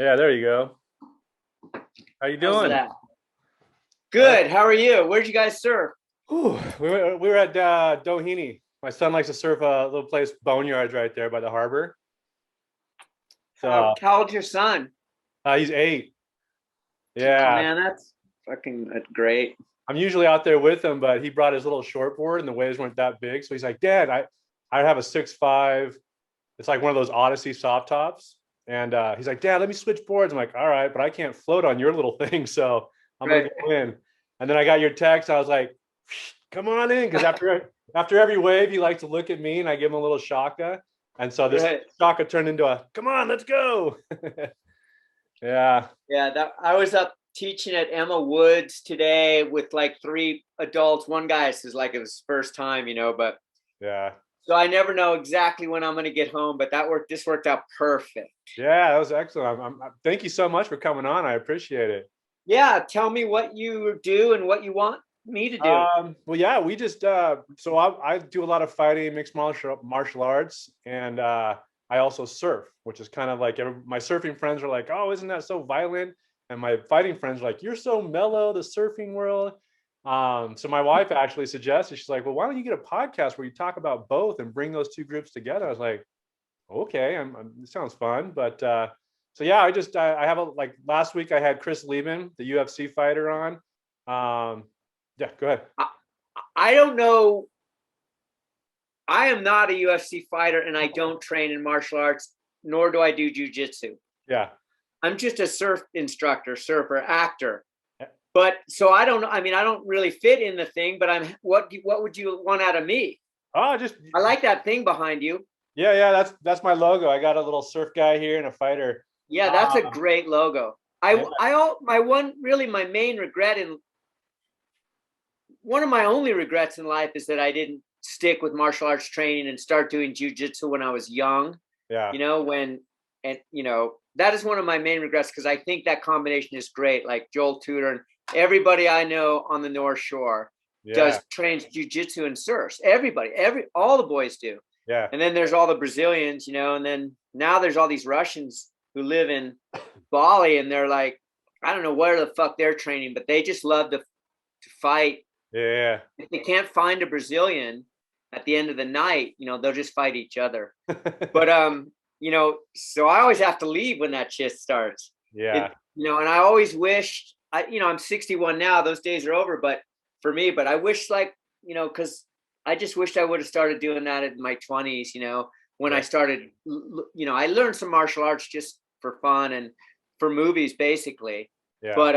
Yeah, there you go. How you How's doing? that? All right. Good. How are you? Where'd you guys surf? Whew, we were at Doheny. My son likes to surf a little place, Boneyards, right there by the harbor. So How old's your son? he's 8. Oh Yeah, man, that's fucking great. I'm usually out there with him, but he brought his little shortboard and the waves weren't that big. So he's like, Dad, I have a 6'5". It's like one of those Odyssey soft tops. And he's like, Dad, let me switch boards. I'm like, all right, but I can't float on your little thing. So I'm going Right. to go in. And then I got your text. I was like, come on in. Because after every wave, he likes to look at me and I give him a little shaka. And so this Right. shaka turned into a, come on, let's go. Yeah. Yeah, that I was up teaching at Emma Woods today with like 3 adults. One guy says like it was his first time, but Yeah. so I never know exactly when I'm gonna get home, but this worked out perfect. Yeah. That was excellent. Thank you so much for coming on. I appreciate it. Yeah, tell me what you do and what you want me to do. Well, yeah, we just so I do a lot of fighting, mixed martial arts, and I also surf, which is kind of like my surfing friends are like, "Oh, isn't that so violent?" And my fighting friends are like, "You're so mellow, the surfing world." So my wife actually suggested, she's like, "Well, why don't you get a podcast where you talk about both and bring those two groups together?" I was like, "Okay, it sounds fun." But so yeah, I have like last week I had Chris Lieben, the UFC fighter, on. Yeah, go ahead. I, I don't know. I am not a UFC fighter and I don't train in martial arts, nor do I do jujitsu. Yeah. I'm just a surf instructor, surfer, actor. But so I don't know. I mean, I don't really fit in the thing, but what would you want out of me? Oh, just I like that thing behind you. yeah, yeah. That's my logo. I got a little surf guy here and a fighter. Yeah, that's a Uh, great logo. yeah, My main regret in one of my only regrets in life is that I didn't stick with martial arts training and start doing jujitsu when I was young. yeah, When and that is one of my main regrets because I think that combination is great. Like Joel Tudor and everybody I know on the North Shore yeah, does trains jujitsu and surfs. Everybody, all the boys do. yeah. And then there's all the Brazilians, and then now there's all these Russians who live in Bali and they're like, I don't know where the fuck they're training, but they just love to fight. Yeah. If they can't find a Brazilian at the end of the night, they'll just fight each other. But so I always have to leave when that shit starts. Yeah. And I always wished I'm 61 now, those days are over, but for me, but I wish because I just wished I would have started doing that in my 20s, when Yeah. I started, I learned some martial arts just for fun and for movies basically. Yeah. But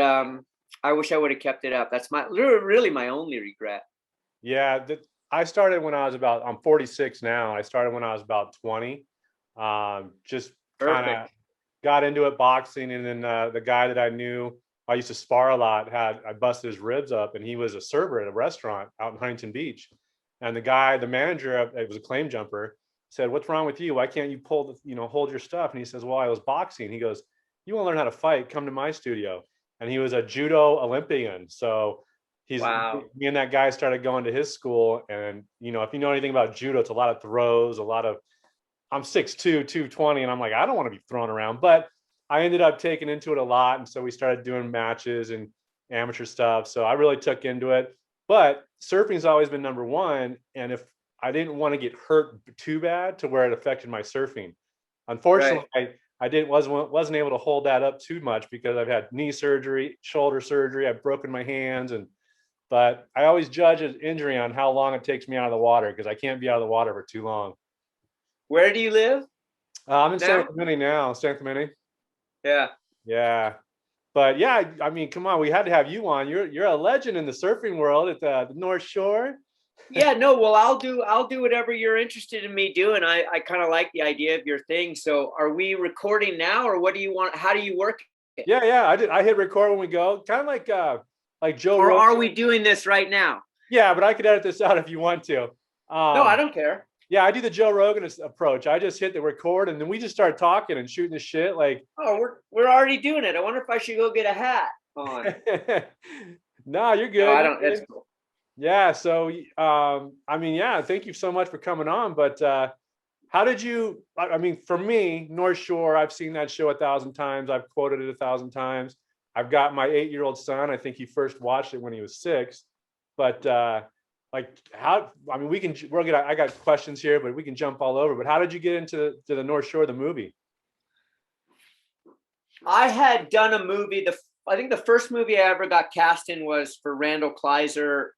I wish I would have kept it up. That's really my only regret. Yeah. I started when I was about, I'm 46 now. I started when I was about 20. Just kind of Perfect. got into it boxing. And then the guy that I knew, I used to spar a lot, I busted his ribs up and he was a server at a restaurant out in Huntington Beach. And the manager, it was a claim jumper, said, "What's wrong with you? Why can't you hold your stuff?" And he says, "Well, I was boxing." He goes, "You want to learn how to fight? Come to my studio." And he was a judo Olympian. So Wow. me and that guy started going to his school. And, if you know anything about judo, it's a lot of throws, I'm 6'2", 220. And I'm like, I don't want to be thrown around. But I ended up taking into it a lot. And so we started doing matches and amateur stuff. So I really took into it. But surfing's always been number one. And if I didn't want to get hurt too bad to where it affected my surfing, Right. unfortunately, wasn't able to hold that up too much because I've had knee surgery, shoulder surgery, I've broken my hands, but I always judge an injury on how long it takes me out of the water because I can't be out of the water for too long. Where do you live I'm in San now? Clemente now, San Clemente. Yeah. Yeah, but yeah, I mean, come on, we had to have you on. You're a legend in the surfing world at the North Shore. Yeah, no, well, I'll do whatever you're interested in me doing. I kind of like the idea of your thing. So are we recording now or what do you want? How do you work it? Yeah, yeah, I did. I hit record when we go, kind of like Joe Or Rogan. are we doing this right now? Yeah, but I could edit this out if you want to. No, I Um, don't care. yeah, I do the Joe Rogan approach. I just hit the record and then we just start talking and shooting the shit. Like, Oh, we're already doing it. I wonder if I should go get a hat on. no, you're No, good. I You're don't. That's good. cool. Yeah. So, I mean, yeah, thank you so much for coming on. But How did you, I mean, for me, North Shore, I've seen that show 1,000 times. I've quoted it 1,000 times. I've got my 8-year-old son. I think he first watched it when he was 6. But like how, I mean, I got questions here, but we can jump all over. But how did you get into the North Shore, the movie? I had done a movie. I think the first movie I ever got cast in was for Randall Kleiser.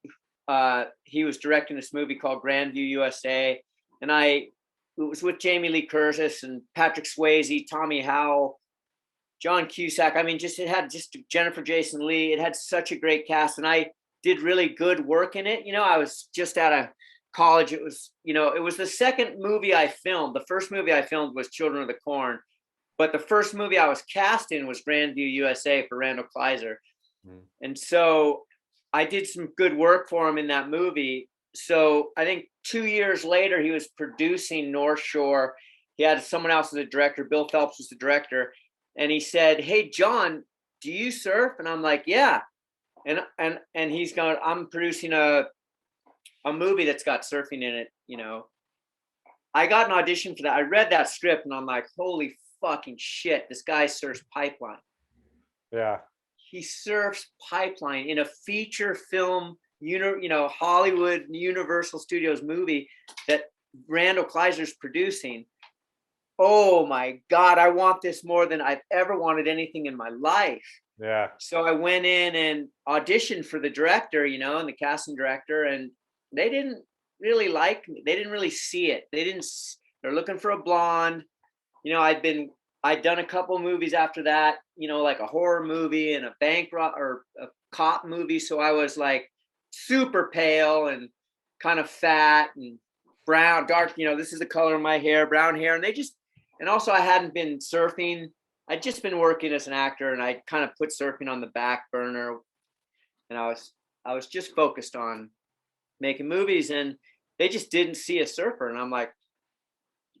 He was directing this movie called Grandview USA, and it was with Jamie Lee Curtis and Patrick Swayze, Tommy Howell, John Cusack. I mean, it had just Jennifer Jason Leigh. It had such a great cast, and I did really good work in it. I was just out of college. It was the second movie I filmed. The first movie I filmed was Children of the Corn, but the first movie I was cast in was Grandview USA for Randall Kleiser. And so I did some good work for him in that movie. So I think 2 years later, he was producing North Shore. He had someone else as a director. Bill Phelps was the director. And he said, "Hey, John, do you surf?" And I'm like, "Yeah." And he's going, "I'm producing a movie that's got surfing in it." I got an audition for that. I read that script and I'm like, holy fucking shit, this guy surfs pipeline. Yeah. He surfs pipeline in a feature film, Hollywood Universal Studios movie that Randall Kleiser's producing. Oh my God, I want this more than I've ever wanted anything in my life. Yeah. So I went in and auditioned for the director, and the casting director, and they didn't really like me. They didn't really see it. They're looking for a blonde. I'd done a couple movies after that, like a horror movie and a bank or a cop movie. So I was like super pale and kind of fat and brown, dark, this is the color of my hair, brown hair. And also I hadn't been surfing. I'd just been working as an actor, and I kind of put surfing on the back burner. And I was just focused on making movies, and they just didn't see a surfer. And I'm like,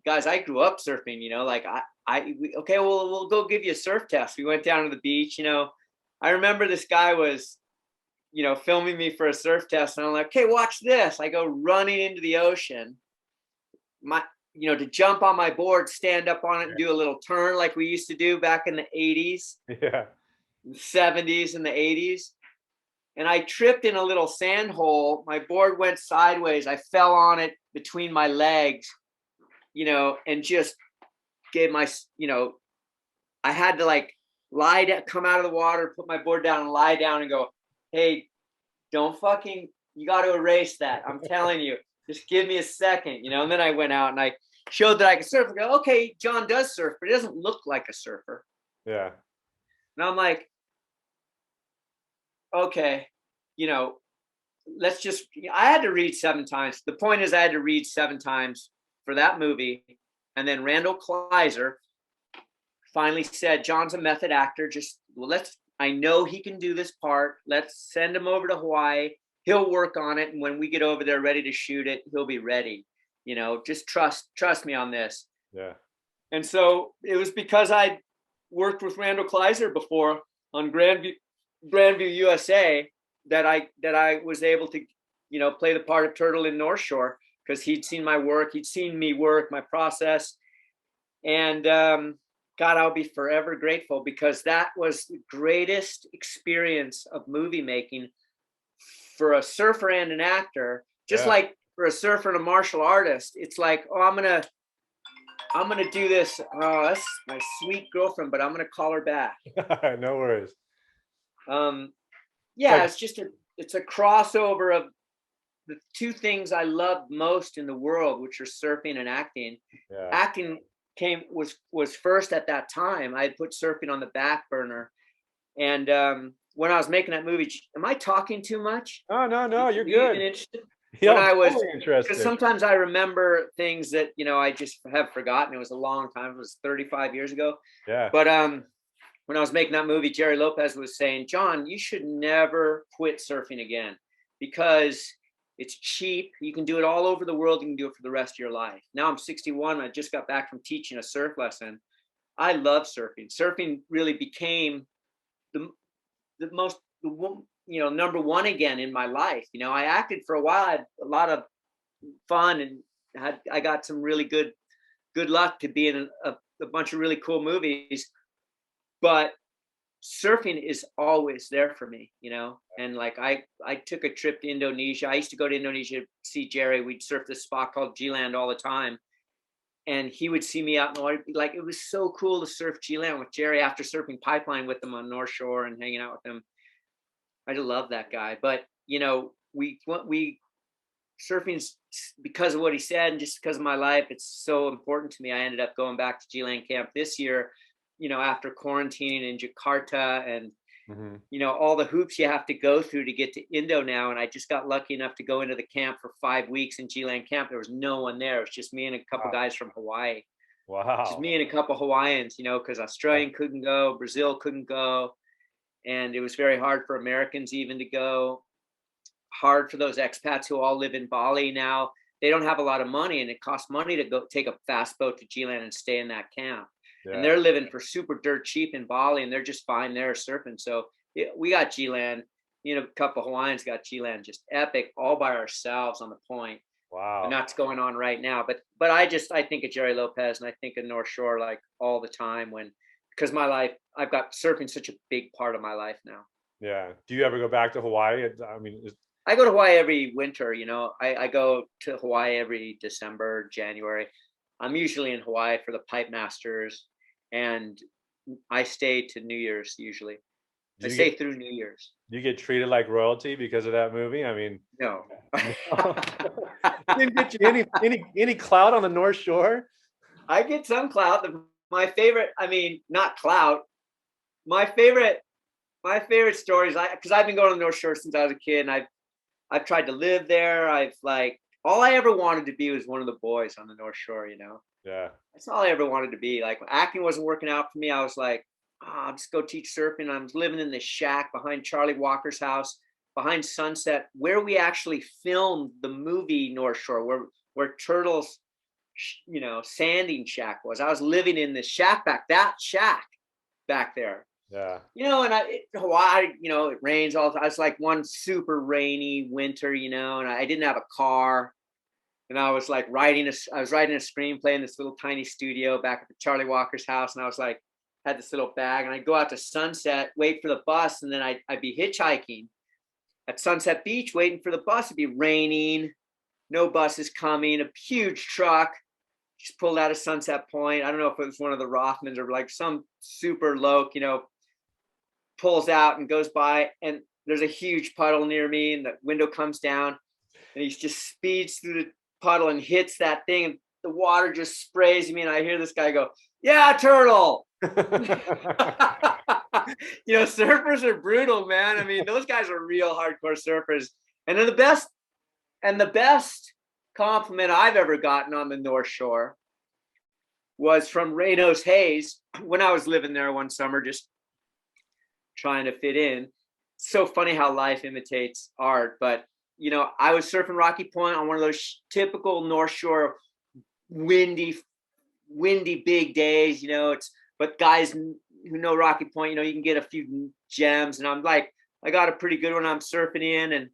guys, I grew up surfing, okay, well, we'll go give you a surf test. We went down to the beach, I remember this guy was, filming me for a surf test, and I'm like, okay, watch this. I go running into the ocean, to jump on my board, stand up on it and do a little turn like we used to do back in the 80s, Yeah. the 70s and the 80s. And I tripped in a little sand hole. My board went sideways. I fell on it between my legs, and just gave I had to like lie down, come out of the water, put my board down and lie down and go, hey, you got to erase that. I'm telling you, just give me a second, and then I went out and I showed that I could surf. I go, okay, John does surf, but he doesn't look like a surfer. Yeah. And I'm like, okay, I had to read 7 times. The point is I had to read 7 times for that movie. And then Randall Kleiser finally said, John's a method actor. I know he can do this part. Let's send him over to Hawaii. He'll work on it. And when we get over there ready to shoot it, he'll be ready. Just trust me on this. Yeah. And so it was because I worked with Randall Kleiser before on Grandview USA that I was able to, play the part of Turtle in North Shore, because he'd seen my work, he'd seen me work, my process. And God, I'll be forever grateful, because that was the greatest experience of movie making for a surfer and an actor. Just like for a surfer and a martial artist, it's like, oh, I'm gonna do this. Oh, that's my sweet girlfriend, but I'm gonna call her back. No worries. It's a crossover of the 2 things I love most in the world, which are surfing and acting. Yeah. Acting was first at that time. I had put surfing on the back burner. And when I was making that movie, am I talking too much? No, you're good. Yeah, when I was totally interested. Because sometimes I remember things that I just have forgotten. It was a long time. It was 35 years ago. Yeah. But when I was making that movie, Jerry Lopez was saying, John, you should never quit surfing again, because it's cheap. You can do it all over the world. You can do it for the rest of your life. Now I'm 61. I just got back from teaching a surf lesson. I love surfing. Surfing really became the number one again in my life. I acted for a while. I had a lot of fun, and I got some really good good luck to be in a bunch of really cool movies. But surfing is always there for me, you know. And like I took a trip to Indonesia. I used to go to Indonesia to see Jerry. We'd surf this spot called G-Land all the time. And he would see me out in the water. Like, it was so cool to surf G-Land with Jerry after surfing Pipeline with him on North Shore and hanging out with him. I just love that guy. But, you know, we surfing's, because of what he said and just because of my life, it's so important to me. I ended up going back to G-Land camp this year, you know, after quarantining in Jakarta and, you know, all the hoops you have to go through to get to Indo now. And I just got lucky enough to go into the camp for 5 weeks in G-Land camp. There was no one there. It was just me and a couple guys from Hawaii. Wow. Just me and a couple Hawaiians, you know, because Australian couldn't go, Brazil couldn't go. And it was very hard for Americans even to go. Hard for those expats who all live in Bali now. They don't have a lot of money, and it costs money to go take a fast boat to G-Land and stay in that camp. And they're living for super dirt cheap in Bali, and they're just fine there surfing. So we got G-Land, you know, a couple of Hawaiians got G-Land just epic all by ourselves on the point. Wow. And that's going on right now. But I think of Jerry Lopez, and I think of North Shore like all the time, because my life, I've got surfing such a big part of my life now. Yeah. Do you ever go back to Hawaii? I mean, I go to Hawaii every winter, you know. I go to Hawaii every December, January. I'm usually in Hawaii for the Pipe Masters, and I stay to New Year's usually. I stay through New Year's. You get treated like royalty because of that movie? I mean, no. Didn't get you any clout on the North Shore? I get some clout. My favorite, I mean, not clout. My favorite stories, because I've been going to the North Shore since I was a kid, and I've tried to live there. All I ever wanted to be was one of the boys on the North Shore, you know? Yeah. That's all I ever wanted to be. Like, acting wasn't working out for me. I was like, I'll just go teach surfing. I was living in this shack behind Charlie Walker's house, behind Sunset, where we actually filmed the movie North Shore, where Turtle's, you know, sanding shack was. I was living in this shack back there. Yeah. You know, and Hawaii, you know, it rains all the time. It's like one super rainy winter, you know, and I didn't have a car. And I was like writing a screenplay in this little tiny studio back at the Charlie Walker's house. And I was like, had this little bag, and I'd go out to Sunset, wait for the bus. And then I'd be hitchhiking at Sunset Beach, waiting for the bus. It'd be raining, no buses coming, a huge truck just pulled out of Sunset Point. I don't know if it was one of the Rothmans or like some super loc, you know, pulls out and goes by, and there's a huge puddle near me, and the window comes down, and he just speeds through the puddle and hits that thing, and the water just sprays me, and I hear this guy go, "Yeah, Turtle." You know, surfers are brutal, man. I mean, those guys are real hardcore surfers. And then the best compliment I've ever gotten on the North Shore was from Reynos Hayes when I was living there one summer, just trying to fit in. It's so funny how life imitates art. But, you know, I was surfing Rocky Point on one of those typical North Shore windy big days, you know. But guys who know Rocky Point, you know, you can get a few gems. And I'm like, I got a pretty good one I'm surfing in, and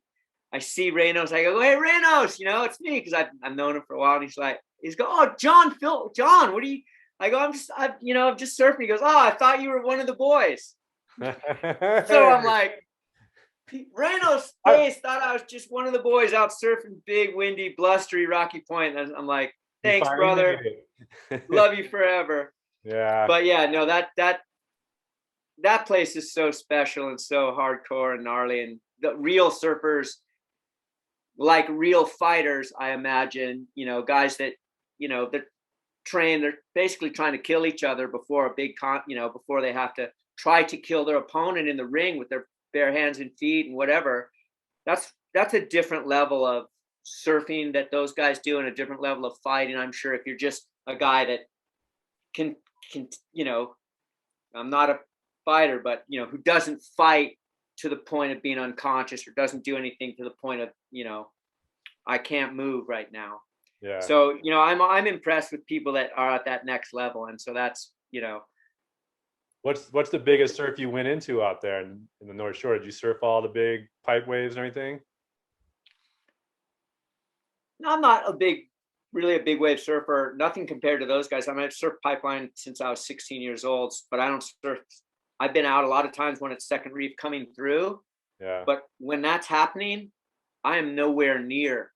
I see Reynos. I go, "Hey, Reynos, you know, it's me," because I've known him for a while. And he's go, "Oh, John, what are you?" I go, I'm just surfing." He goes, "Oh, I thought you were one of the boys." So I'm like, Reynos Hayes thought I was just one of the boys out surfing big, windy, blustery Rocky Point. And I'm like, "Thanks, brother. Love you forever." Yeah. But yeah, no, that place is so special and so hardcore and gnarly, and the real surfers, like real fighters, I imagine, you know, guys that, you know, they're basically trying to kill each other before a big before they have to try to kill their opponent in the ring with their bare hands and feet and whatever. That's a different level of surfing that those guys do, and a different level of fighting. I'm sure if you're just a guy that can, you know, I'm not a fighter, but, you know, who doesn't fight to the point of being unconscious, or doesn't do anything to the point of, you know, I can't move right now. Yeah. So, you know, I'm impressed with people that are at that next level. And so that's, you know. What's the biggest surf you went into out there in the North Shore? Did you surf all the big pipe waves and everything? I'm not a big really a big wave surfer. Nothing compared to those guys. I mean, I've surfed pipeline since I was 16 years old, but I don't surf. I've been out a lot of times when it's second reef coming through, Yeah. but when that's happening, I am nowhere near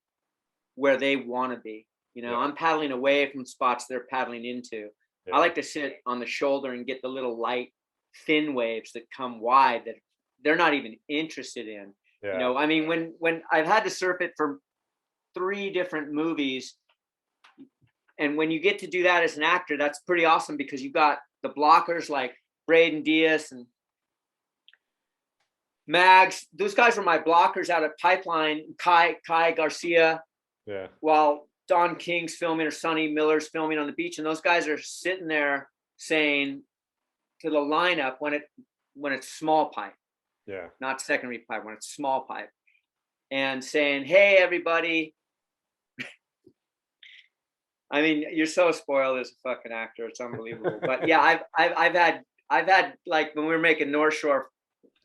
where they want to be. You know, Yeah. I'm paddling away from spots they're paddling into. I Yeah. like to sit on the shoulder and get the little light, thin waves that come wide that they're not even interested in. You Yeah. know, I mean, when I've had to surf it for 3 different movies, and when you get to do that as an actor, that's pretty awesome because you got the blockers like Braden Diaz and Mags. Those guys were my blockers out at Pipeline. Kai Garcia, Yeah. while Don King's filming or Sonny Miller's filming on the beach, and those guys are sitting there saying to the lineup when it's small pipe, Yeah. not second reef pipe, when it's small pipe, and saying, "Hey, everybody." I mean, you're so spoiled as a fucking actor; it's unbelievable. But yeah, I've had like when we were making North Shore.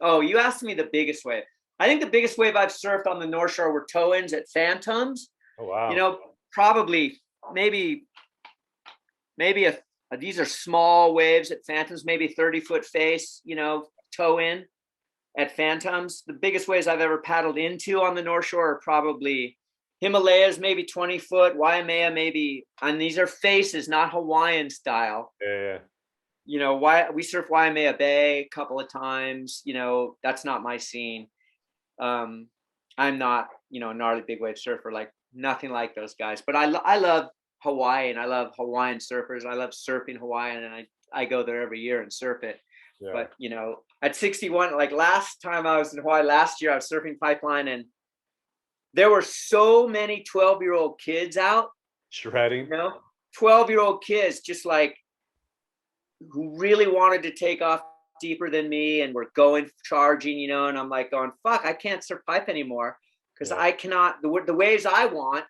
Oh, you asked me the biggest wave. I think the biggest wave I've surfed on the North Shore were toe-ins at Phantoms. Oh wow. You know, probably maybe these are small waves at Phantoms, maybe 30-foot face, you know, toe in at Phantoms. The biggest waves I've ever paddled into on the North Shore are probably Himalayas, maybe 20-foot, Waimea, maybe, and these are faces, not Hawaiian style. Yeah. Yeah. You know, why we surf Waimea Bay a couple of times, you know, that's not my scene. I'm not, you know, a gnarly big wave surfer, like nothing like those guys, but I love Hawaii and I love Hawaiian surfers. I love surfing Hawaiian and I go there every year and surf it. Yeah. But, you know, at 61, like last time I was in Hawaii last year, I was surfing Pipeline and there were so many 12-year-old kids out, Shredding. you know, 12-year-old kids just like who really wanted to take off deeper than me and were going charging, you know, and I'm like going, fuck, I can't surf pipe anymore because I cannot, the waves I want,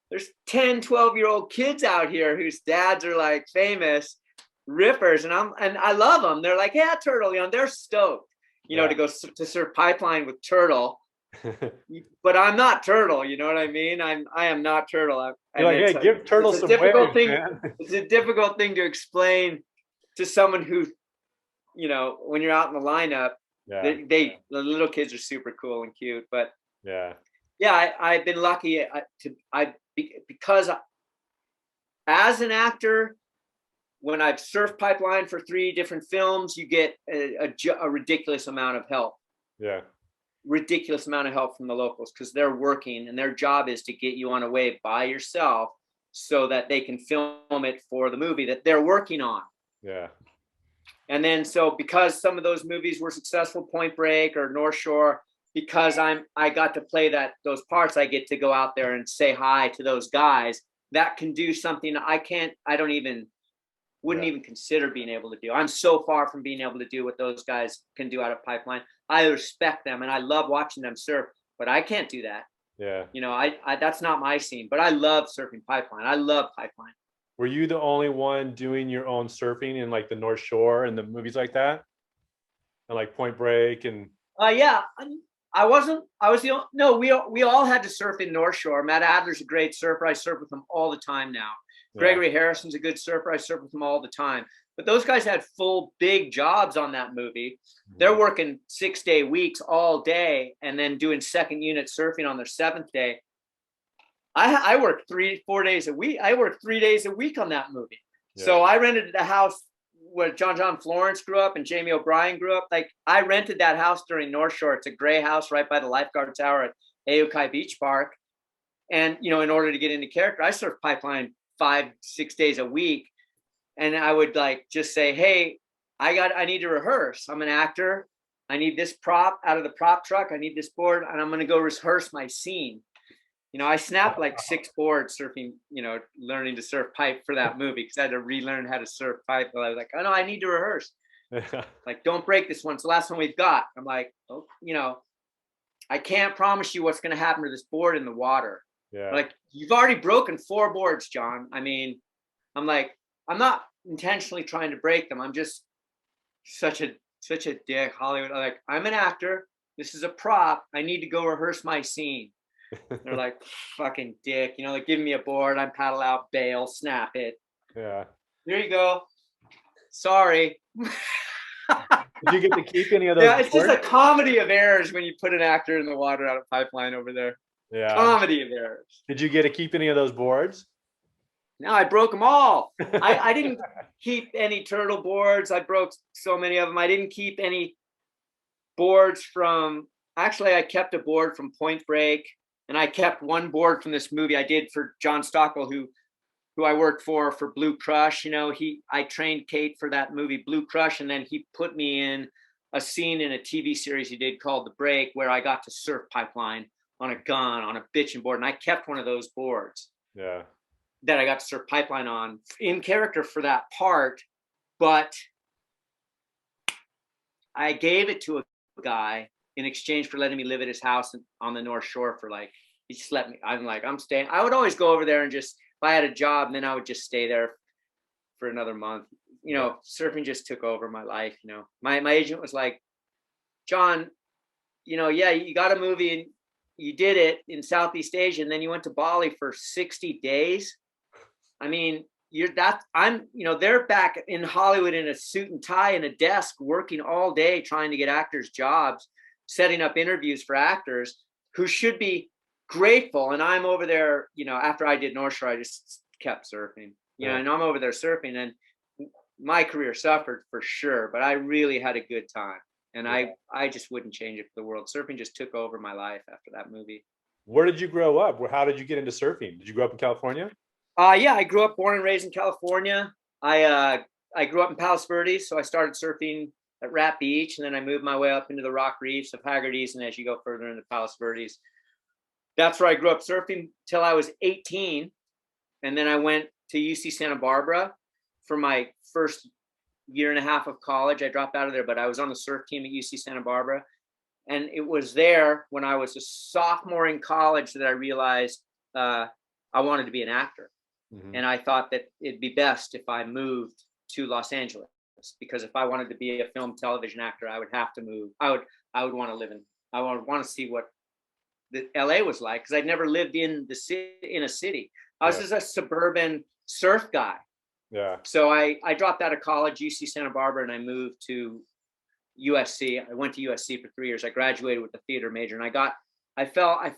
there's 10, 12-year-old kids out here whose dads are like famous rippers and I love them. They're like, yeah, Turtle, you know, they're stoked, you know, to go to surf Pipeline with Turtle. But I'm not Turtle, you know what I mean? I am not Turtle. You're like, hey, give Turtle some waves, man. It's a difficult thing to explain to someone who, you know, when you're out in the lineup, the little kids are super cool and cute. But I've been lucky because as an actor, when I've surfed Pipeline for 3 different films, you get a ridiculous amount of help. Yeah. Ridiculous amount of help from the locals because they're working and their job is to get you on a wave by yourself so that they can film it for the movie that they're working on. Yeah. And then so because some of those movies were successful, Point Break or North Shore, because I got to play those parts, I get to go out there and say hi to those guys. That can do something wouldn't even consider being able to do. I'm so far from being able to do what those guys can do out of Pipeline. I respect them and I love watching them surf, but I can't do that. Yeah. You know, I that's not my scene, but I love surfing Pipeline. I love Pipeline. Were you the only one doing your own surfing in like the North Shore and the movies like that? And like Point Break and yeah, I wasn't. I was the only, no. We all had to surf in North Shore. Matt Adler's a great surfer. I surf with him all the time now. Gregory Harrison's a good surfer. I surf with him all the time. But those guys had full big jobs on that movie. They're working 6-day weeks all day and then doing second unit surfing on their 7th day. I worked 3-4 days a week. I worked 3 days a week on that movie. Yeah. So I rented a house where John Florence grew up and Jamie O'Brien grew up. Like I rented that house during North Shore. It's a gray house right by the lifeguard tower at Aokai Beach Park. And, you know, in order to get into character, I surfed Pipeline 5-6 days a week. And I would like just say, hey, I need to rehearse. I'm an actor. I need this prop out of the prop truck. I need this board and I'm going to go rehearse my scene. You know, I snapped like 6 boards surfing, you know, learning to surf pipe for that movie because I had to relearn how to surf pipe. But I was like, oh no, I need to rehearse. Like, don't break this one. It's the last one we've got. I'm like, oh, you know, I can't promise you what's going to happen to this board in the water. Yeah. Like, you've already broken 4 boards, John. I mean, I'm like, I'm not intentionally trying to break them. I'm just such a dick, Hollywood. I'm like, I'm an actor. This is a prop. I need to go rehearse my scene. They're like, fucking dick, you know, like giving me a board, I paddle out, bail, snap it. Yeah. Here you go. Sorry. Did you get to keep any of those Yeah, it's just boards? a comedy of errors when you put an actor in the water out of pipeline over there. Yeah. Comedy of errors. Did you get to keep any of those boards? No, I broke them all. I didn't keep any turtle boards. I broke so many of them. I didn't keep any boards from, actually, I kept a board from Point Break, and I kept one board from this movie I did for John Stockwell, who I worked for Blue Crush. You know, I trained Kate for that movie Blue Crush, and then he put me in a scene in a TV series he did called The Break, where I got to surf pipeline on a gun on a bitching board, and I kept one of those boards. Yeah. That I got to surf pipeline on in character for that part, but I gave it to a guy in exchange for letting me live at his house on the North Shore for like, he just let me, I'm like, I'm staying. I would always go over there and just, if I had a job, then I would just stay there for another month. You know, surfing just took over my life. You know, my agent was like, John, you know, yeah, you got a movie and you did it in Southeast Asia, and then you went to Bali for 60 days. I mean, they're back in Hollywood in a suit and tie and a desk working all day trying to get actors jobs, setting up interviews for actors who should be grateful. And I'm over there, you know, after I did North Shore, I just kept surfing, you know, and I'm over there surfing, and my career suffered for sure, but I really had a good time. And I just wouldn't change it for the world. Surfing just took over my life after that movie. Where did you grow up? How did you get into surfing? Did you grow up in California? Yeah, I grew up, born and raised in California. I grew up in Palos Verdes, so I started surfing at Rat Beach, and then I moved my way up into the rock reefs of Haggerty's, and as you go further into Palos Verdes, that's where I grew up surfing till I was 18, and then I went to UC Santa Barbara for my first year and a half of college. I dropped out of there, but I was on the surf team at UC Santa Barbara, and it was there when I was a sophomore in college that I realized I wanted to be an actor. Mm-hmm. And I thought that it'd be best if I moved to Los Angeles, because if I wanted to be a film television actor, I would have to move. I would want to live I would want to see what the LA was like, because I'd never lived in a city. I was just a suburban surf guy. Yeah. So I dropped out of college, UC Santa Barbara, and I moved to USC. I went to USC for 3 years. I graduated with a theater major, and I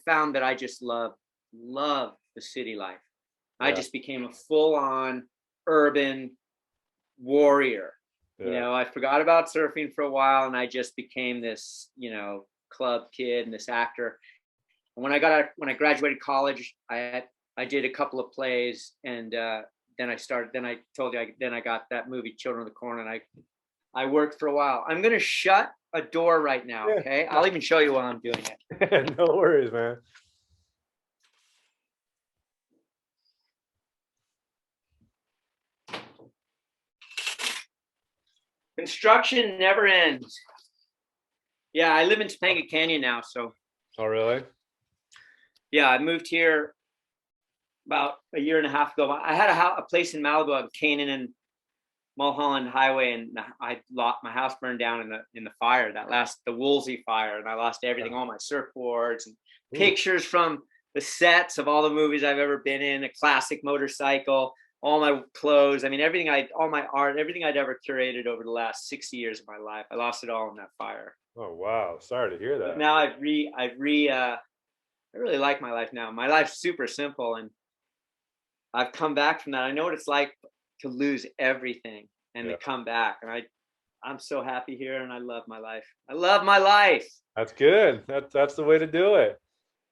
found that I just love the city life. Yeah. I just became a full-on urban warrior. Yeah. You know, I forgot about surfing for a while, and I just became this, you know, club kid and this actor. And when I graduated college, I did a couple of plays, and then I got that movie Children of the Corn, and I worked for a while. I'm gonna shut a door right now, okay? I'll even show you while I'm doing it. No worries, man. Construction never ends. Yeah, I live in Topanga Canyon now, so. Oh, really? Yeah, I moved here about a year and a half ago. I had a place in Malibu on Canaan and Mulholland Highway, and my house burned down in the fire, the Woolsey fire, and I lost everything, all my surfboards and pictures from the sets of all the movies I've ever been in, a classic motorcycle, all my clothes. I mean, all my art, everything I'd ever curated over the last 60 years of my life. I lost it all in that fire. Oh, wow. Sorry to hear that. But now I really like my life now. My life's super simple, and I've come back from that. I know what it's like to lose everything and to come back. And I'm so happy here, and I love my life. I love my life. That's good. That's the way to do it.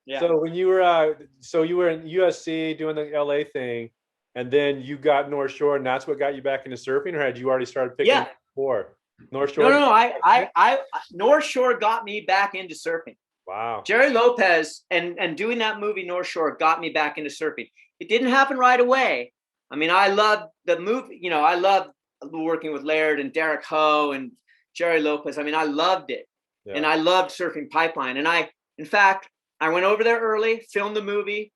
Yeah. So when you were in USC doing the LA thing, and then you got North Shore, and that's what got you back into surfing, or had you already started picking up before? North Shore? No. I North Shore got me back into surfing. Wow. Jerry Lopez and doing that movie North Shore got me back into surfing. It didn't happen right away. I mean, I loved the movie. You know, I loved working with Laird and Derek Ho and Jerry Lopez. I mean, I loved it. Yeah. And I loved surfing pipeline. And in fact, I went over there early, filmed the movie,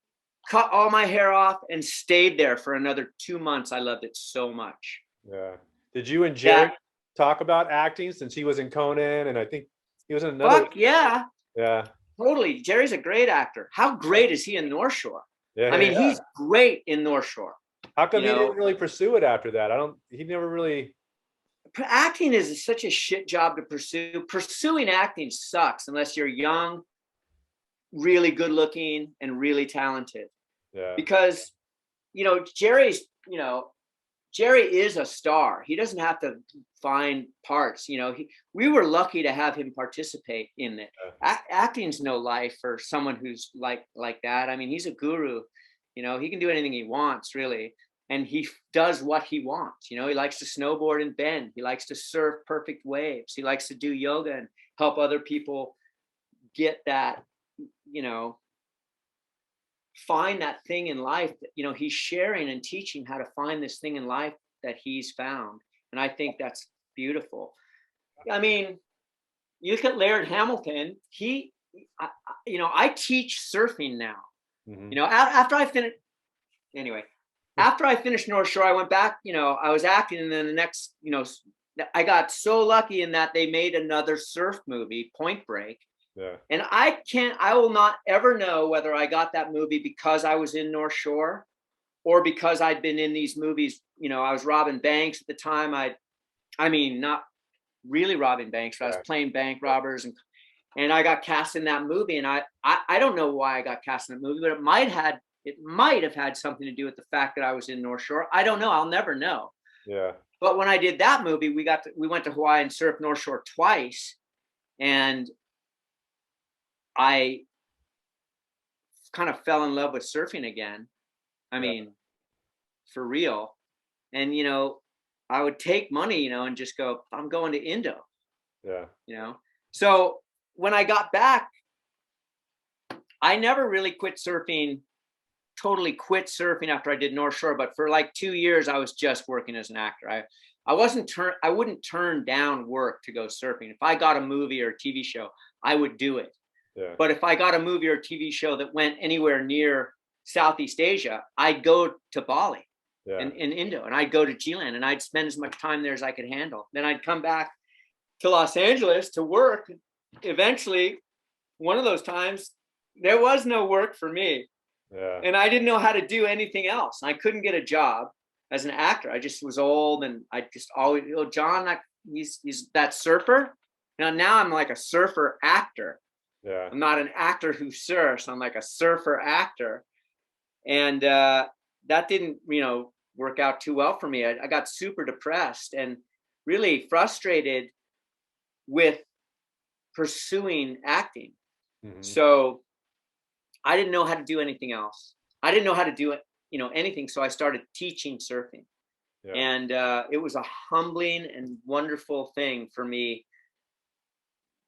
cut all my hair off, and stayed there for another 2 months. I loved it so much. Yeah. Did you and Jerry talk about acting, since he was in Conan, and I think he was in another? Fuck yeah. Yeah. totally. Jerry's a great actor. How great is he in North Shore? Yeah, I mean, yeah. he's great in North Shore. How come You he know, didn't really pursue it after that? He never really. acting is such a shit job to pursue. Pursuing acting sucks unless you're young, really good looking, and really talented. Yeah. Because, you know, Jerry is a star. He doesn't have to find parts. You know, we were lucky to have him participate in it. Yeah. Acting's no life for someone who's like that. I mean, he's a guru. You know, he can do anything he wants, really, and he does what he wants. You know, he likes to snowboard and bend. He likes to surf perfect waves. He likes to do yoga and help other people get that. You know, find that thing in life that, you know, he's sharing and teaching how to find this thing in life that he's found. And I think that's beautiful. I mean, you look at Laird Hamilton. You know, I teach surfing now. Mm-hmm. You know, after I finished, anyway, after I finished North Shore, I went back, you know, I was acting, and then the next, you know, I got so lucky in that they made another surf movie, Point Break. Yeah. And I will not ever know whether I got that movie because I was in North Shore or because I'd been in these movies. You know, I was robbing banks at the time. I mean, not really robbing banks, but I was playing bank robbers, and I got cast in that movie. And I don't know why I got cast in that movie, but it might have had something to do with the fact that I was in North Shore. I don't know. I'll never know. Yeah. But when I did that movie, we went to Hawaii and surfed North Shore twice. And I kind of fell in love with surfing again. I mean, for real. And, you know, I would take money, you know, and just go, I'm going to Indo. Yeah. You know? So when I got back, I never really totally quit surfing after I did North Shore, but for like 2 years, I was just working as an actor. I wouldn't turn down work to go surfing. If I got a movie or a TV show, I would do it. Yeah. But if I got a movie or a TV show that went anywhere near Southeast Asia, I'd go to Bali in Indo, and I'd go to G-Land, and I'd spend as much time there as I could handle. Then I'd come back to Los Angeles to work. Eventually, one of those times, there was no work for me. Yeah. And I didn't know how to do anything else. I couldn't get a job as an actor. I just was old, and I just always, you know, John, he's that surfer. Now I'm like a surfer actor. Yeah. I'm not an actor who surfs. I'm like a surfer actor. And that didn't, you know, work out too well for me. I got super depressed and really frustrated with pursuing acting. Mm-hmm. So I didn't know how to do anything else. I didn't know how to do it, you know, anything. So I started teaching surfing. Yeah. And it was a humbling and wonderful thing for me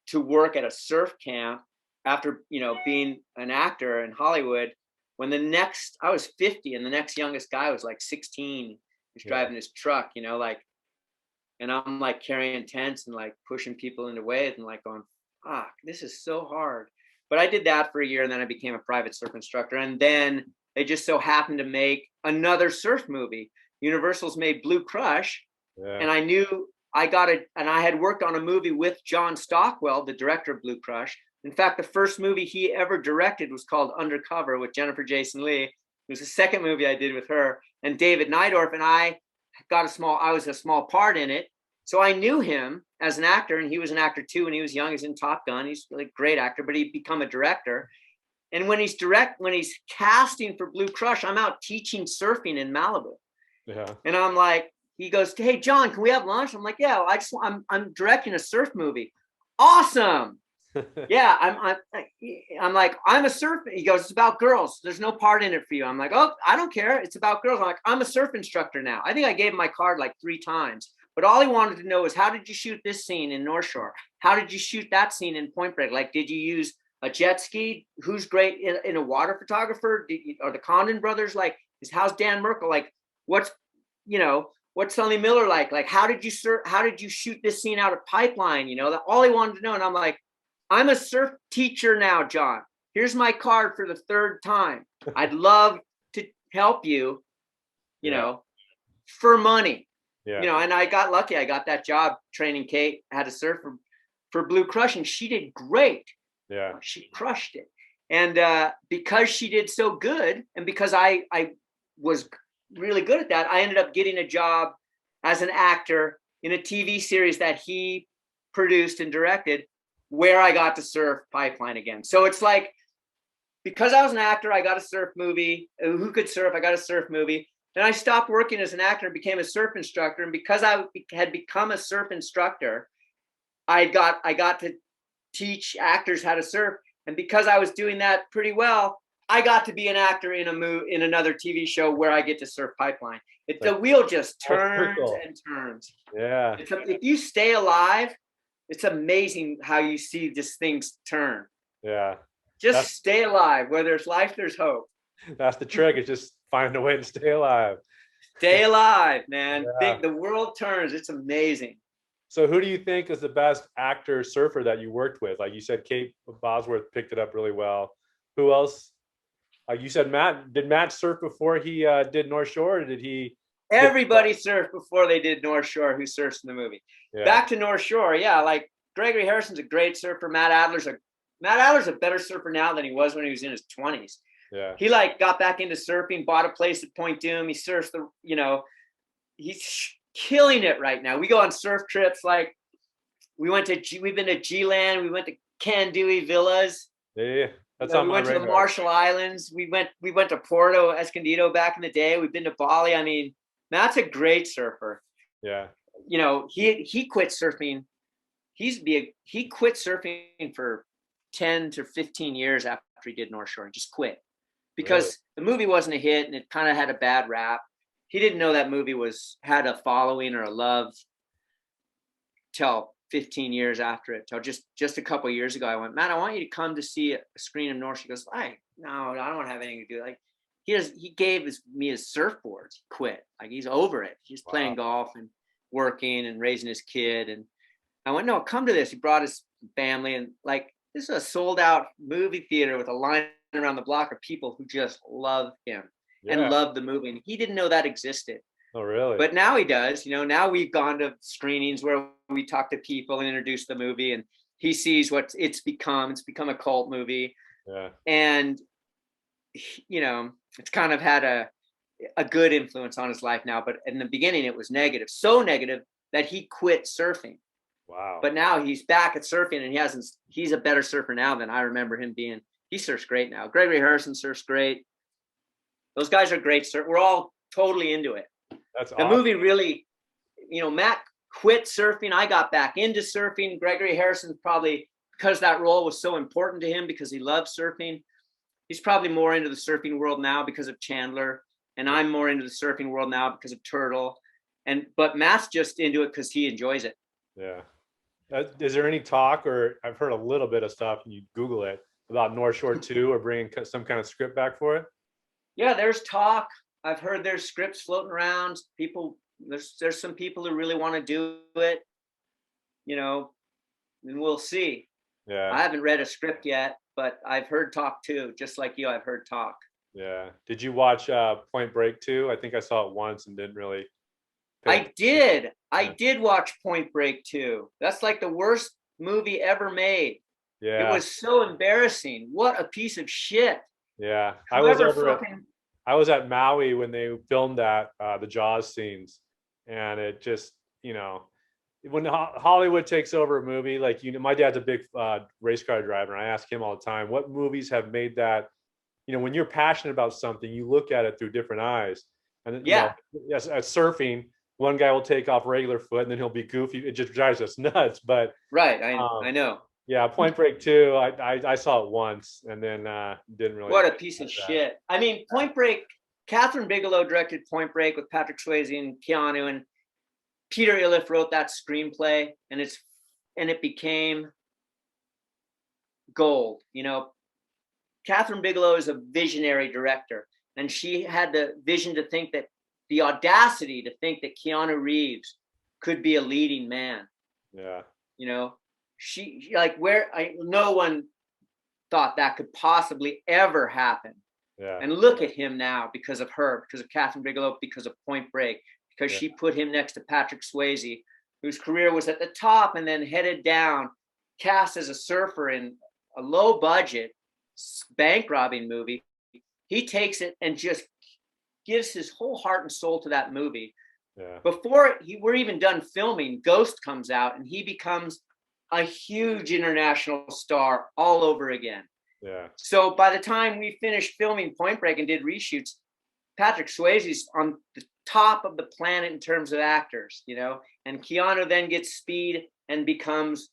to work at a surf camp after, you know, being an actor in Hollywood, when I was 50 and the next youngest guy was like 16. He's driving his truck, you know, like, and I'm like carrying tents and like pushing people into waves and like going, fuck, this is so hard. But I did that for a year, and then I became a private surf instructor. And then they just so happened to make another surf movie. Universal's made Blue Crush. Yeah. And I knew I got it. And I had worked on a movie with John Stockwell, the director of Blue Crush. In fact, the first movie he ever directed was called Undercover with Jennifer Jason Leigh. It was the second movie I did with her. And David Neidorf and I was a small part in it. So I knew him as an actor, and he was an actor too. When he was young, he's in Top Gun. He's a really great actor, but he'd become a director. And when he's casting for Blue Crush, I'm out teaching surfing in Malibu. Yeah. And I'm like, he goes, hey, John, can we have lunch? I'm like, yeah, I'm directing a surf movie. Awesome. Yeah, I'm like, I'm a surf. He goes, it's about girls. There's no part in it for you. I'm like, oh, I don't care. It's about girls. I'm like, I'm a surf instructor now. I think I gave him my card like 3 times. But all he wanted to know is, how did you shoot this scene in North Shore? How did you shoot that scene in Point Break? Like, did you use a jet ski? Who's great in a water photographer? Are the Condon brothers like? How's Dan Merkel like? What's Sonny Miller like? Like, how did you shoot this scene out of Pipeline? You know, that all he wanted to know. And I'm like, I'm a surf teacher now, John. Here's my card for the 3rd time. I'd love to help you, you know, for money. Yeah. You know, and I got lucky. I got that job training Kate how to surf for Blue Crush, and she did great. Yeah. She crushed it. And because she did so good, and because I was really good at that, I ended up getting a job as an actor in a TV series that he produced and directed, where I got to surf Pipeline again. So it's like, because I was an actor, I got a surf movie. Who could surf? I got a surf movie. Then I stopped working as an actor and became a surf instructor. And because I had become a surf instructor, I got to teach actors how to surf. And because I was doing that pretty well, I got to be an actor in another TV show where I get to surf Pipeline. The wheel just turns and turns. Yeah. If you stay alive, it's amazing how you see these things turn. Yeah. Just stay alive. Where there's life, there's hope. That's the trick, is just find a way to stay alive. Stay alive, man. Yeah. The world turns. It's amazing. So who do you think is the best actor surfer that you worked with? Like you said, Kate Bosworth picked it up really well. Who else? Like you said, Matt. Did Matt surf before he did North Shore, or did he? Everybody surfed before they did North Shore, who surfs in the movie. Yeah. Back to North Shore. Yeah, like Gregory Harrison's a great surfer. Matt Adler's a better surfer now than he was when he was in his 20s. Yeah. He like got back into surfing, bought a place at Point Doom. He surfs he's killing it right now. We go on surf trips. Like we've been to G-Land. We went to Candid Villas. Yeah. That's on my radar. We went to the Marshall Islands. We went to Puerto Escondido back in the day. We've been to Bali. I mean, Matt's a great surfer. Yeah. He quit surfing. He quit surfing for 10 to 15 years after he did North Shore. He just quit because the movie wasn't a hit and it kind of had a bad rap. He didn't know that movie had a following or a love till 15 years after it. Till just a couple of years ago, I went, Matt, I want you to come to see a screen of North Shore. He goes, no, I don't want to have anything to do. Like he gave me his surfboards. He quit. Like he's over it. He's playing golf and working and raising his kid. And I went, no, come to this. He brought his family, and like, this is a sold out movie theater with a line around the block of people who just love him and love the movie. And he didn't know that existed. Oh, really? But now he does. Now we've gone to screenings where we talk to people and introduce the movie, and he sees what it's become. It's become a cult movie. Yeah. And, it's kind of had a good influence on his life now. But in the beginning, it was negative. So negative that he quit surfing. Wow. But now he's back at surfing, and he's a better surfer now than I remember him being. He surfs great now. Gregory Harrison surfs great. Those guys are great surfers. We're all totally into it. That's the awesome. Movie really, Matt quit surfing. I got back into surfing. Gregory Harrison, probably because that role was so important to him, because he loves surfing. He's probably more into the surfing world now because of Chandler. And I'm more into the surfing world now because of Turtle. But Matt's just into it because he enjoys it. Yeah. Is there any talk, or I've heard a little bit of stuff, and you Google it, about North Shore 2 or bringing some kind of script back for it? Yeah, there's talk. I've heard there's scripts floating around. There's some people who really want to do it, and we'll see. Yeah. I haven't read a script yet, but I've heard talk too. Just like you, I've heard talk. Yeah. Did you watch Point Break 2? I think I saw it once and didn't really. I did watch Point Break 2. That's like the worst movie ever made. Yeah. It was so embarrassing. What a piece of shit. Yeah. I was at Maui when they filmed that, the Jaws scenes. And it just, when Hollywood takes over a movie, like, my dad's a big race car driver. And I ask him all the time, what movies have made that, when you're passionate about something, you look at it through different eyes. And at surfing, one guy will take off regular foot and then he'll be goofy. It just drives us nuts. But right, I know. Yeah, Point Break 2, I saw it once and then didn't really. What a piece of shit. I mean, Point Break, Catherine Bigelow directed Point Break with Patrick Swayze and Keanu, and Peter Iliff wrote that screenplay, and it became gold. Catherine Bigelow is a visionary director, and she had the vision to think that, the audacity to think that Keanu Reeves could be a leading man. Yeah. She no one thought that could possibly ever happen. Yeah. And look at him now, because of her, because of Catherine Bigelow, because of Point Break, because she put him next to Patrick Swayze, whose career was at the top and then headed down, cast as a surfer in a low budget bank robbing movie. He takes it and just gives his whole heart and soul to that movie. Yeah. Before we're even done filming, Ghost comes out and he becomes a huge international star all over again. Yeah. So by the time we finished filming Point Break and did reshoots, Patrick Swayze's on the top of the planet in terms of actors, you know, and Keanu then gets Speed and becomes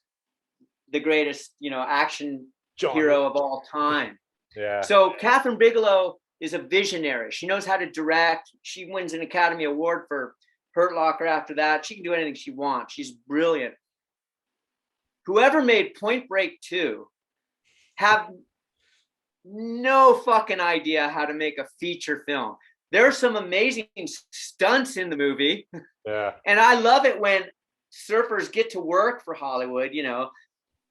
the greatest, you know, action hero of all time. Yeah. So Catherine Bigelow is a visionary. She knows how to direct. She wins an Academy Award for Hurt Locker after that. She can do anything she wants. She's brilliant. Whoever made Point Break 2 have no fucking idea how to make a feature film. There are some amazing stunts in the movie. Yeah. And I love it when surfers get to work for Hollywood. You know,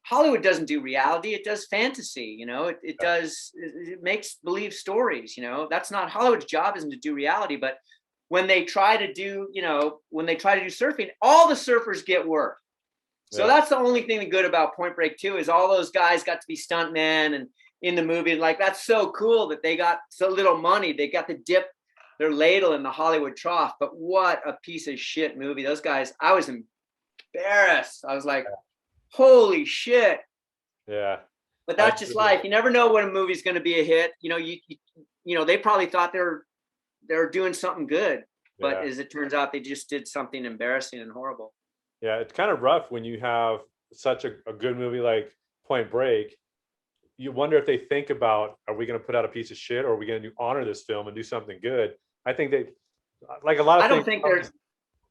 Hollywood doesn't do reality. It does fantasy. You know, it makes believe stories. You know, that's not Hollywood's job, isn't to do reality. But when they try to do, you know, when they try to do surfing, all the surfers get work. So that's the only thing good about Point Break 2 is all those guys got to be stuntmen and in the movie. Like, that's so cool that they got so little money. They got to dip their ladle in the Hollywood trough. But what a piece of shit movie. Those guys, I was embarrassed. I was like, holy shit. Yeah. But that's just life. You never know when a movie's going to be a hit. You know, you know, they probably thought they're doing something good. But as it turns out, they just did something embarrassing and horrible. Yeah, it's kind of rough when you have such a good movie like Point Break. You wonder if they think about, are we going to put out a piece of shit, or are we going to honor this film and do something good? I think they, like a lot of I don't think they're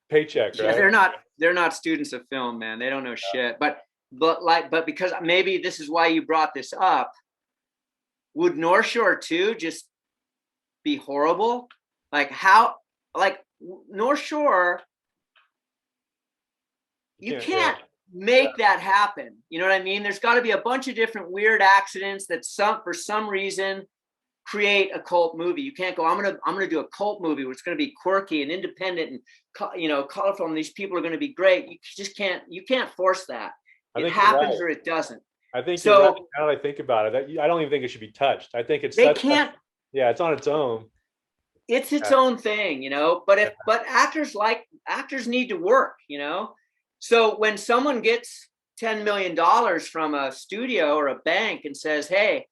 paycheck, right? Yeah, they're not students of film, man. They don't know shit. But because maybe this is why you brought this up. Would North Shore 2 just be horrible? Like North Shore, you can't make that happen. You know what I mean? There's got to be a bunch of different weird accidents that for some reason create a cult movie. You can't go, I'm gonna do a cult movie where it's gonna be quirky and independent and, you know, colorful, and these people are gonna be great. You can't force that. It happens or it doesn't. I think so. Right. Now that I think about it, I don't even think it should be touched. I think it's it's on its own. It's its own thing, you know. But actors need to work, you know. So when someone gets $10 million from a studio or a bank and says, hey,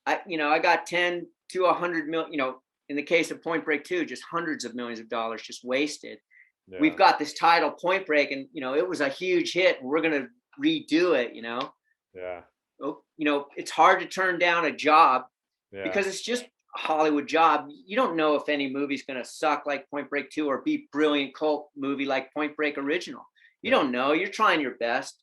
I got 10 to 100 million, you know, in the case of Point Break 2, just hundreds of millions of dollars just wasted. Yeah. We've got this title Point Break, and, you know, it was a huge hit, and we're going to redo it, you know? Yeah. You know, it's hard to turn down a job because it's just a Hollywood job. You don't know if any movie's going to suck like Point Break 2 or be brilliant cult movie like Point Break original. You don't know. You're trying your best.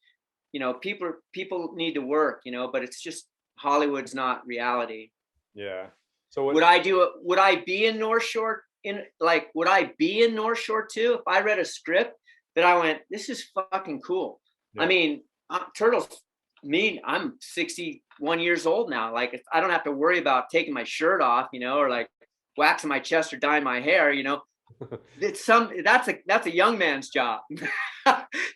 You know, people need to work, you know, but it's just Hollywood's not reality. Yeah. So would I be in North Shore would I be in North Shore 2 if I read a script that I went, this is fucking cool. Yeah. I mean, Turtles mean I'm 61 years old now. Like, I don't have to worry about taking my shirt off, you know, or like waxing my chest or dyeing my hair, you know. That's a young man's job.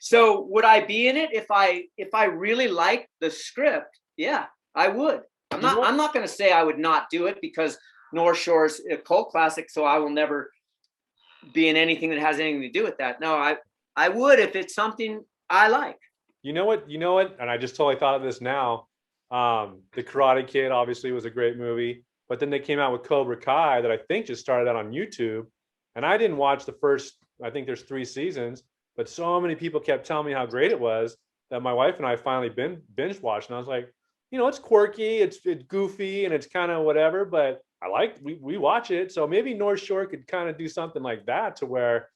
So would I be in it if I really liked the script? Yeah, I would. I'm not going to say I would not do it because North Shore's a cult classic, so I will never be in anything that has anything to do with that. No, I would if it's something I like. You know what? And I just totally thought of this now. The Karate Kid obviously was a great movie, but then they came out with Cobra Kai that I think just started out on YouTube. And I didn't watch the first, I think there's 3 seasons, but so many people kept telling me how great it was that my wife and I finally binge watched. And I was like, you know, it's quirky, it's goofy, and it's kind of whatever, but we watch it. So maybe North Shore could kind of do something like that to where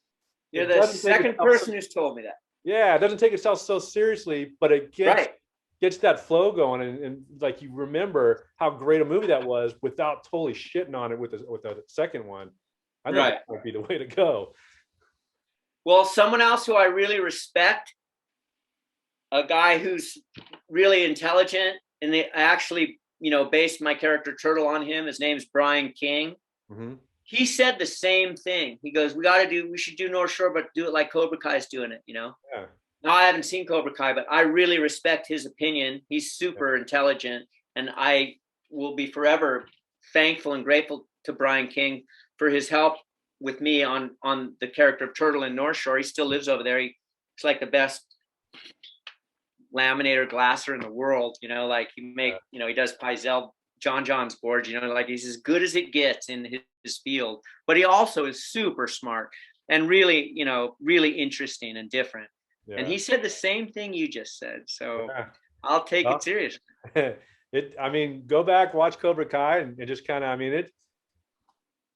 you're the second person who's told me that. Yeah, it doesn't take itself so seriously, but it gets that flow going, and like you remember how great a movie that was without totally shitting on it with the second one. I think that might be the way to go. Well, someone else who I really respect, a guy who's really intelligent, and I actually, you know, based my character Turtle on him. His name's Brian King. Mm-hmm. He said the same thing. He goes, we should do North Shore, but do it like Cobra Kai's doing it, you know? Yeah. No, I haven't seen Cobra Kai, but I really respect his opinion. He's Yeah. super intelligent, and I will be forever thankful and grateful to Brian King for his help with me on the character of Turtle in North Shore. He still lives over there. He's like the best laminator glasser in the world. You know, like he does Paizel John's boards. You know, like he's as good as it gets in his field. But he also is super smart and really, really interesting and different. And Yeah. he said the same thing you just said. So Yeah. I'll take it Well, serious. I mean, go back, watch Cobra Kai, and just kind of, I mean,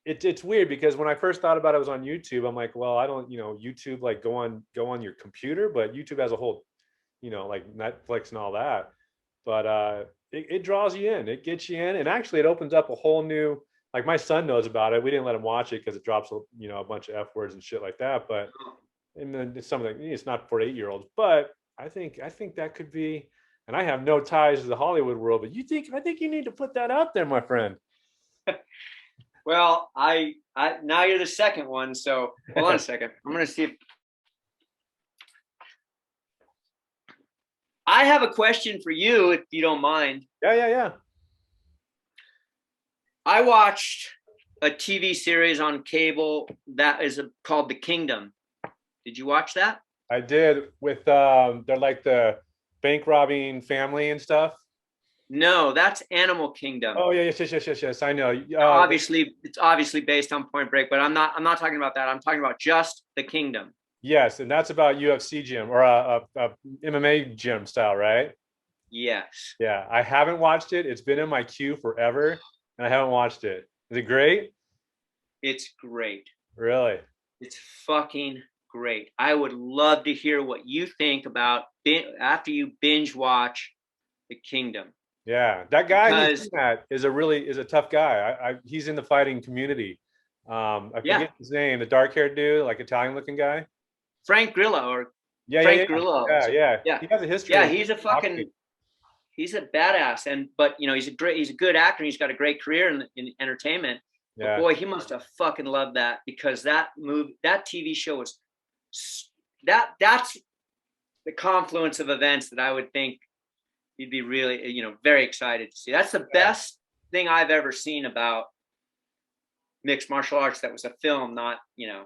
it's weird because when I first thought about it was on YouTube, I'm like, well, I don't, YouTube, like go on your computer, but YouTube has a whole, like Netflix and all that. But it draws you in, it gets you in, and actually it opens up a whole new, like my son knows about it. We didn't let him watch it because it drops, a bunch of F words and shit like that. But and then it's something like, it's not for 8-year-olds, but I think that could be, and I have no ties to the Hollywood world, but I think you need to put that out there, my friend. Well, I now you're the second one. So hold on a second. I'm gonna see if I have a question for you, if you don't mind. Yeah, yeah, yeah. I watched a TV series on cable that is called The Kingdom. Did you watch that? I did with they're like the bank robbing family and stuff. No, that's Animal Kingdom. Oh yeah, yes, yes, yes, yes, yes. I know. Obviously, it's obviously based on Point Break, but I'm not talking about that. I'm talking about just The Kingdom. Yes, and that's about UFC gym or a MMA gym style, right? Yes, Yeah, I haven't watched it. It's been in my queue forever, and I haven't watched it. Is it great? it's great. Really? It's fucking great. I would love to hear what you think about after you binge watch The Kingdom, Yeah, that guy who's in because that is a tough guy. He's in the fighting community. I yeah, forget his name, the dark haired dude, like Italian looking guy. Frank Grillo or Yeah, yeah, yeah, Frank Grillo. yeah, yeah. Yeah, He has a history yeah, in he's a boxing. fucking he's a badass, and but he's a good actor. And he's got a great career in entertainment. But Yeah, boy, he must have fucking loved that, because that TV show was that's the confluence of events that I would think you'd be really, very excited to see. That's the yeah, best thing I've ever seen about mixed martial arts. That was a film, not, yeah.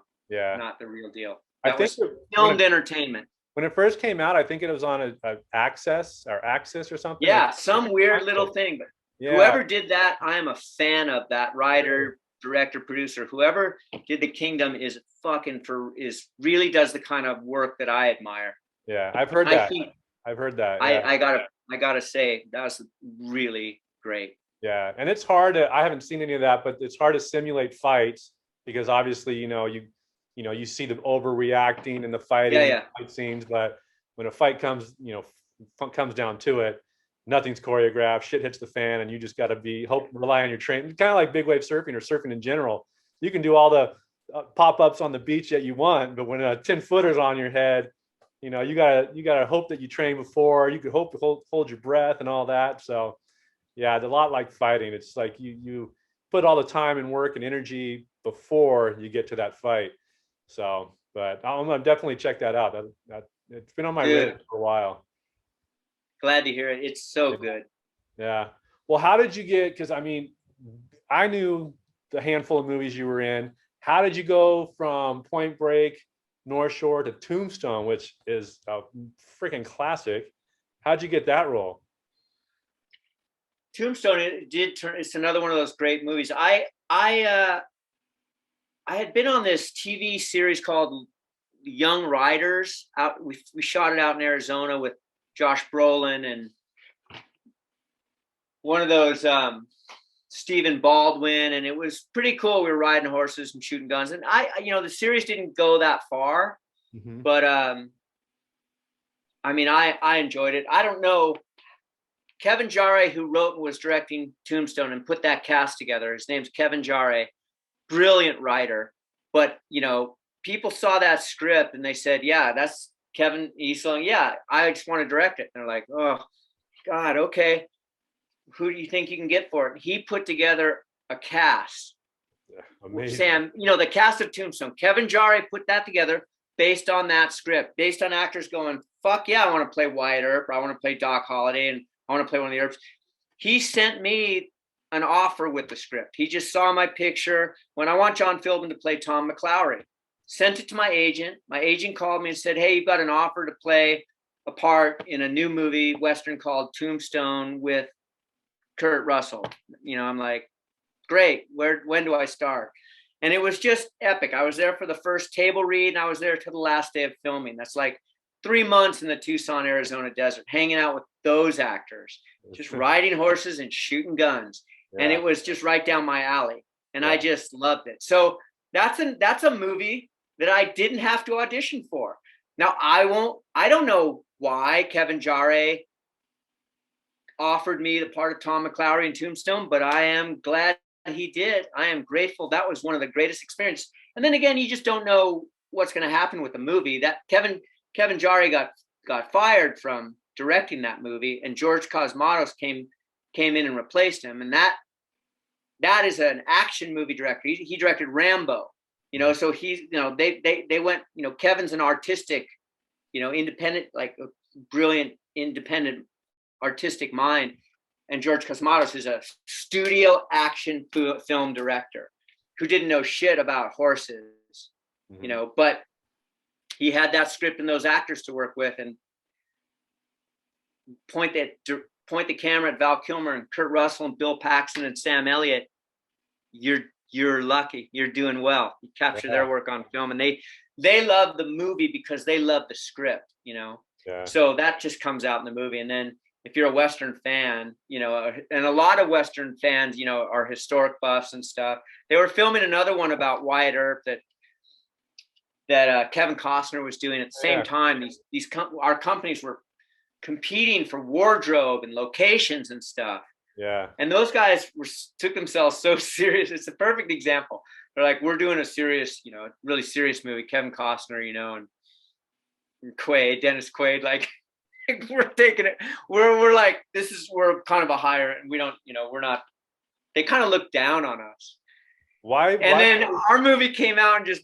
not the real deal. I That think was filmed entertainment. when it first came out, I think it was on a Access or Axis or something. Yeah, some weird little thing, but Yeah, whoever did that, I am a fan of that writer, director, producer. Whoever did The Kingdom is really does the kind of work that I admire. yeah. I've heard I that. think I've heard that. I, Yeah, I gotta I gotta say that was really great. yeah. And it's hard to. I haven't seen any of that, but it's hard to simulate fights because obviously, you see them overreacting in the Yeah, fighting yeah. fight scenes, but when a fight comes, comes down to it, nothing's choreographed. Shit hits the fan, and you just got to rely on your training. Kind of like big wave surfing or surfing in general. You can do all the pop ups on the beach that you want, but when a 10-footer's on your head, you gotta hope that you train before. You could hope to hold your breath and all that. So yeah, it's a lot like fighting. It's like you put all the time and work and energy before you get to that fight. So, but I'm definitely check that out. That it's been on my radar Dude, for a while. glad to hear it. It's so Yeah. good. Yeah. Well, how did you get? Because I mean, I knew the handful of movies you were in. How did you go from Point Break, North Shore to Tombstone, which is a freaking classic? How'd you get that role? Tombstone, it did turn. It's another one of those great movies. I had been on this TV series called Young Riders. Out we shot it out in Arizona with Josh Brolin and one of those Stephen Baldwin, and it was pretty cool. We were riding horses and shooting guns, and the series didn't go that far, Mm-hmm. but I mean, I enjoyed it. I don't know Kevin Jarre, who wrote and was directing Tombstone and put that cast together. His name's Kevin Jarre, brilliant writer. But people saw that script and they said, "Yeah, that's Kevin." He's saying, "Yeah, I just want to direct it." And they're like, "Oh God, okay. Who do you think you can get for it?" He put together a cast. Yeah, amazing. Sam, the cast of Tombstone. Kevin Jarre put that together based on that script, based on actors going, fuck yeah, I want to play Wyatt Earp, or I want to play Doc Holliday, and I want to play one of the Earps. He sent me an offer with the script. He just saw my picture. When I want John Philbin to play Tom McClowry, sent it to my agent. My agent called me and said, hey, you've got an offer to play a part in a new movie, Western called Tombstone with Kurt Russell. You know, I'm like, great. When do I start? And it was just epic. I was there for the first table read, and I was there till the last day of filming. That's like 3 months in the Tucson, Arizona desert, hanging out with those actors, just riding horses and shooting guns. Yeah. And it was just right down my alley. And I just loved it. So that's a movie that I didn't have to audition for. Now I don't know why Kevin Jarre offered me the part of Tom McClowry in Tombstone, but I am glad he did. I am grateful. That was one of the greatest experiences. And then again, you just don't know what's going to happen with the movie. That Kevin Jarre got fired from directing that movie, and George Cosmatos came in and replaced him. And that is an action movie director. He directed Rambo, you know, so he's, you know, they went, you know, Kevin's an artistic, you know, independent, like a brilliant, independent artistic mind. And George Cosmatos is a studio action film director who didn't know shit about horses, you know, but he had that script and those actors to work with, and point the camera at Val Kilmer and Kurt Russell and Bill Paxton and Sam Elliott. You're lucky. You're doing well. You capture their work on film, and they love the movie because they love the script, you know. Yeah. So that just comes out in the movie. And then if you're a Western fan, you know, and a lot of Western fans, you know, are historic buffs and stuff. They were filming another one about Wyatt Earp that Kevin Costner was doing at the same time. Our companies were competing for wardrobe and locations and stuff. Yeah. And those guys took themselves so serious. It's a perfect example. They're like, we're doing a serious, you know, really serious movie. Kevin Costner, you know, and Dennis Quaid, like, we're taking it. We're like, we're kind of a higher, and we don't, you know, we're not. They kind of look down on us. Why? Then our movie came out and just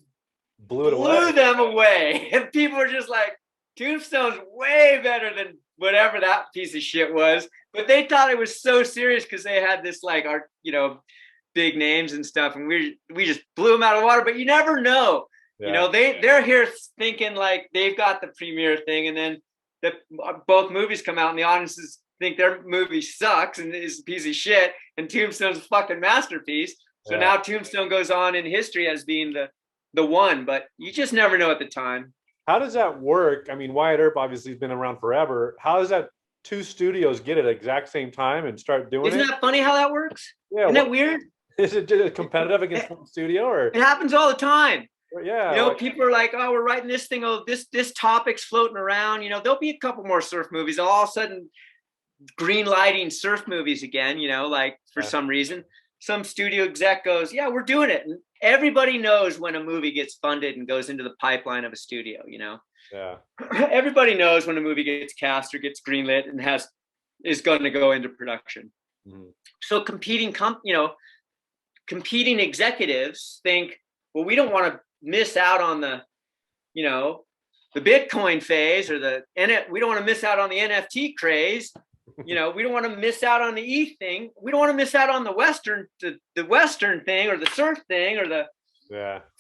blew them away, and people were just like, Tombstone's way better than whatever that piece of shit was. But they thought it was so serious because they had this, like, our, you know, big names and stuff, and we just blew them out of the water. But you never know. Yeah. You know, they're here thinking like they've got the premiere thing, and then both movies come out and the audiences think their movie sucks and is a piece of shit, and Tombstone's a fucking masterpiece. So now Tombstone goes on in history as being the one, but you just never know at the time. How does that work? I mean, Wyatt Earp obviously has been around forever. How does that two studios get it at the exact same time and start doing it? Isn't that funny how that works? Yeah. Isn't that weird? Is it just competitive against one studio, or? It happens all the time. Yeah. You know, like, people are like, oh, we're writing this thing. Oh, this topic's floating around. You know, there'll be a couple more surf movies. All of a sudden, green lighting surf movies again, you know, like for some reason, some studio exec goes, yeah, we're doing it. And everybody knows when a movie gets funded and goes into the pipeline of a studio, you know. Yeah. Everybody knows when a movie gets cast or gets greenlit and is going to go into production. So competing executives think, well, we don't want to miss out on the, you know, the Bitcoin phase, or we don't want to miss out on the NFT craze. You know, we don't want to miss out on the ETH thing. We don't want to miss out on the Western thing, or the surf thing, or the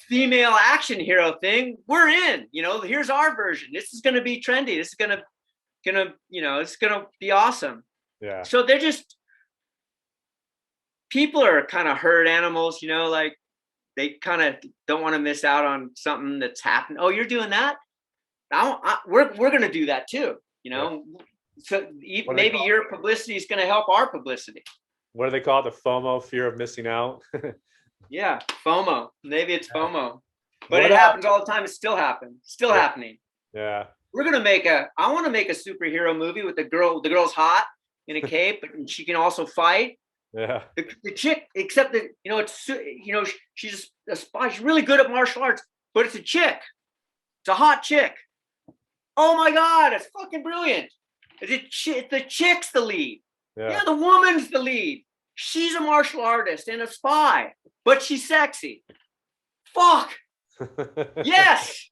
female action hero thing. We're in, you know, here's our version. This is going to be trendy. This is going to, you know, it's going to be awesome. Yeah. So they're just, people are kind of herd animals, you know, like they kind of don't want to miss out on something that's happened. Oh, you're doing that? We're going to do that too, you know. Yeah. So maybe your publicity is going to help our publicity. What do they call it? The FOMO, fear of missing out. Yeah, FOMO. Maybe it's FOMO, but it happens all the time. It's still happening. Yeah. I want to make a superhero movie with the girl's hot in a cape, and she can also fight. Yeah. The chick, except that, you know, it's, you know, she's a spy. She's really good at martial arts, but it's a chick. It's a hot chick. Oh my God, it's fucking brilliant. The chick's the lead. Yeah, the woman's the lead. She's a martial artist and a spy, but she's sexy. Fuck. Yes.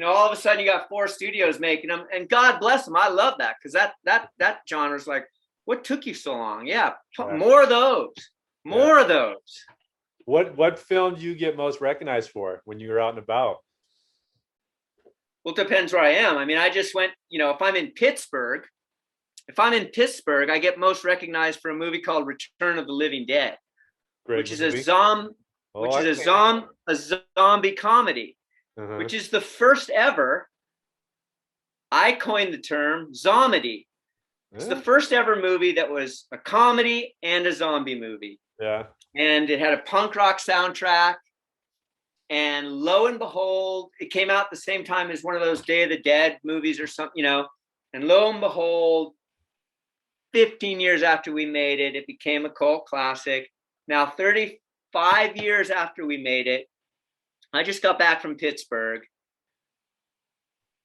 all of a sudden you got 4 studios making them, and God bless them. I love that, because that genre is like, what took you so long? Yeah, more of those, more of those. What film do you get most recognized for when you're out and about? Well, it depends where I am. I mean, I just went, if I'm in Pittsburgh, I get most recognized for a movie called Return of the Living Dead, Great which movie. is a zombie comedy, which is the first ever. I coined the term zomedy. It's the first ever movie that was a comedy and a zombie movie. Yeah. And it had a punk rock soundtrack. And lo and behold, it came out the same time as one of those Day of the Dead movies or something, and lo and behold, 15 years after we made it, it became a cult classic. Now, 35 years after we made it, I just got back from Pittsburgh,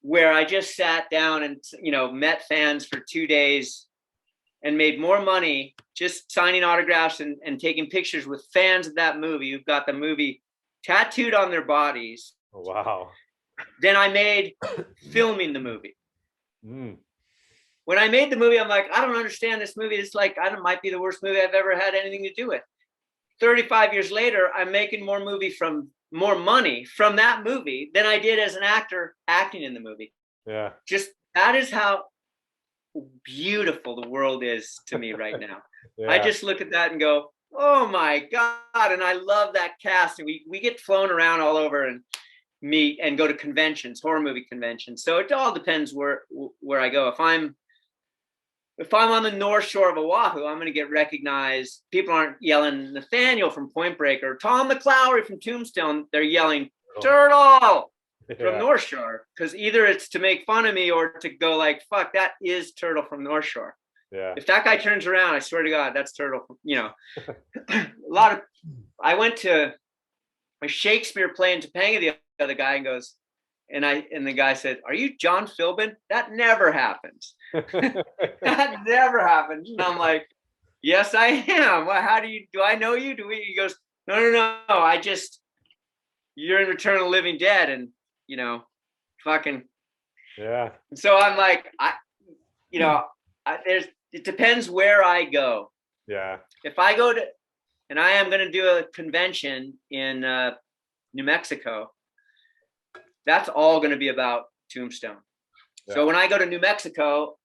where I just sat down and, met fans for 2 days and made more money just signing autographs and taking pictures with fans of that movie who've got the movie tattooed on their bodies. Oh, wow. Then I made filming the movie. When I made the movie, I'm like, I don't understand this movie. It's like, might be the worst movie I've ever had anything to do with. 35 years later, I'm making more money from that movie than I did as an actor acting in the movie. Yeah. Just, that is how beautiful the world is to me right now. Yeah. I just look at that and go, oh my God. And I love that cast. And we get flown around all over and meet and go to conventions, horror movie conventions. So it all depends where I go. If I'm on the North Shore of Oahu, I'm going to get recognized. People aren't yelling Nathaniel from Point Break or Tom McClowry from Tombstone. They're yelling Turtle from North Shore, because either it's to make fun of me or to go like, fuck, that is Turtle from North Shore. Yeah. If that guy turns around, I swear to God, that's Turtle. I went to a Shakespeare play in Topanga the other guy and goes, and the guy said, "Are you John Philbin?" That never happens. That never happens. And I'm like, yes, I am. Well, do I know you? He goes, no. You're in Return of the Living Dead, and fucking. Yeah. So I'm like, it depends where I go. Yeah. If I go to, and I am going to do a convention in New Mexico, that's all going to be about Tombstone. Yeah. So when I go to New Mexico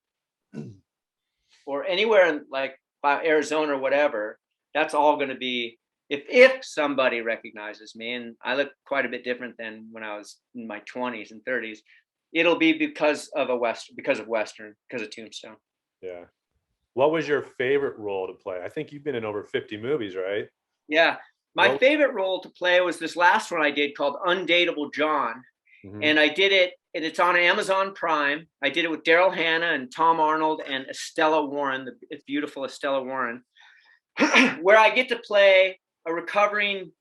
or anywhere in like Arizona or whatever, that's all going to be, if somebody recognizes me, and I look quite a bit different than when I was in my 20s and 30s, it'll be because of Tombstone. Yeah. What was your favorite role to play? I think you've been in over 50 movies, right? Yeah. My favorite role to play was this last one I did called Undateable John. Mm-hmm. And I did it, and it's on Amazon Prime. I did it with Daryl Hannah and Tom Arnold and Estella Warren, the beautiful Estella Warren, where I get to play a recovering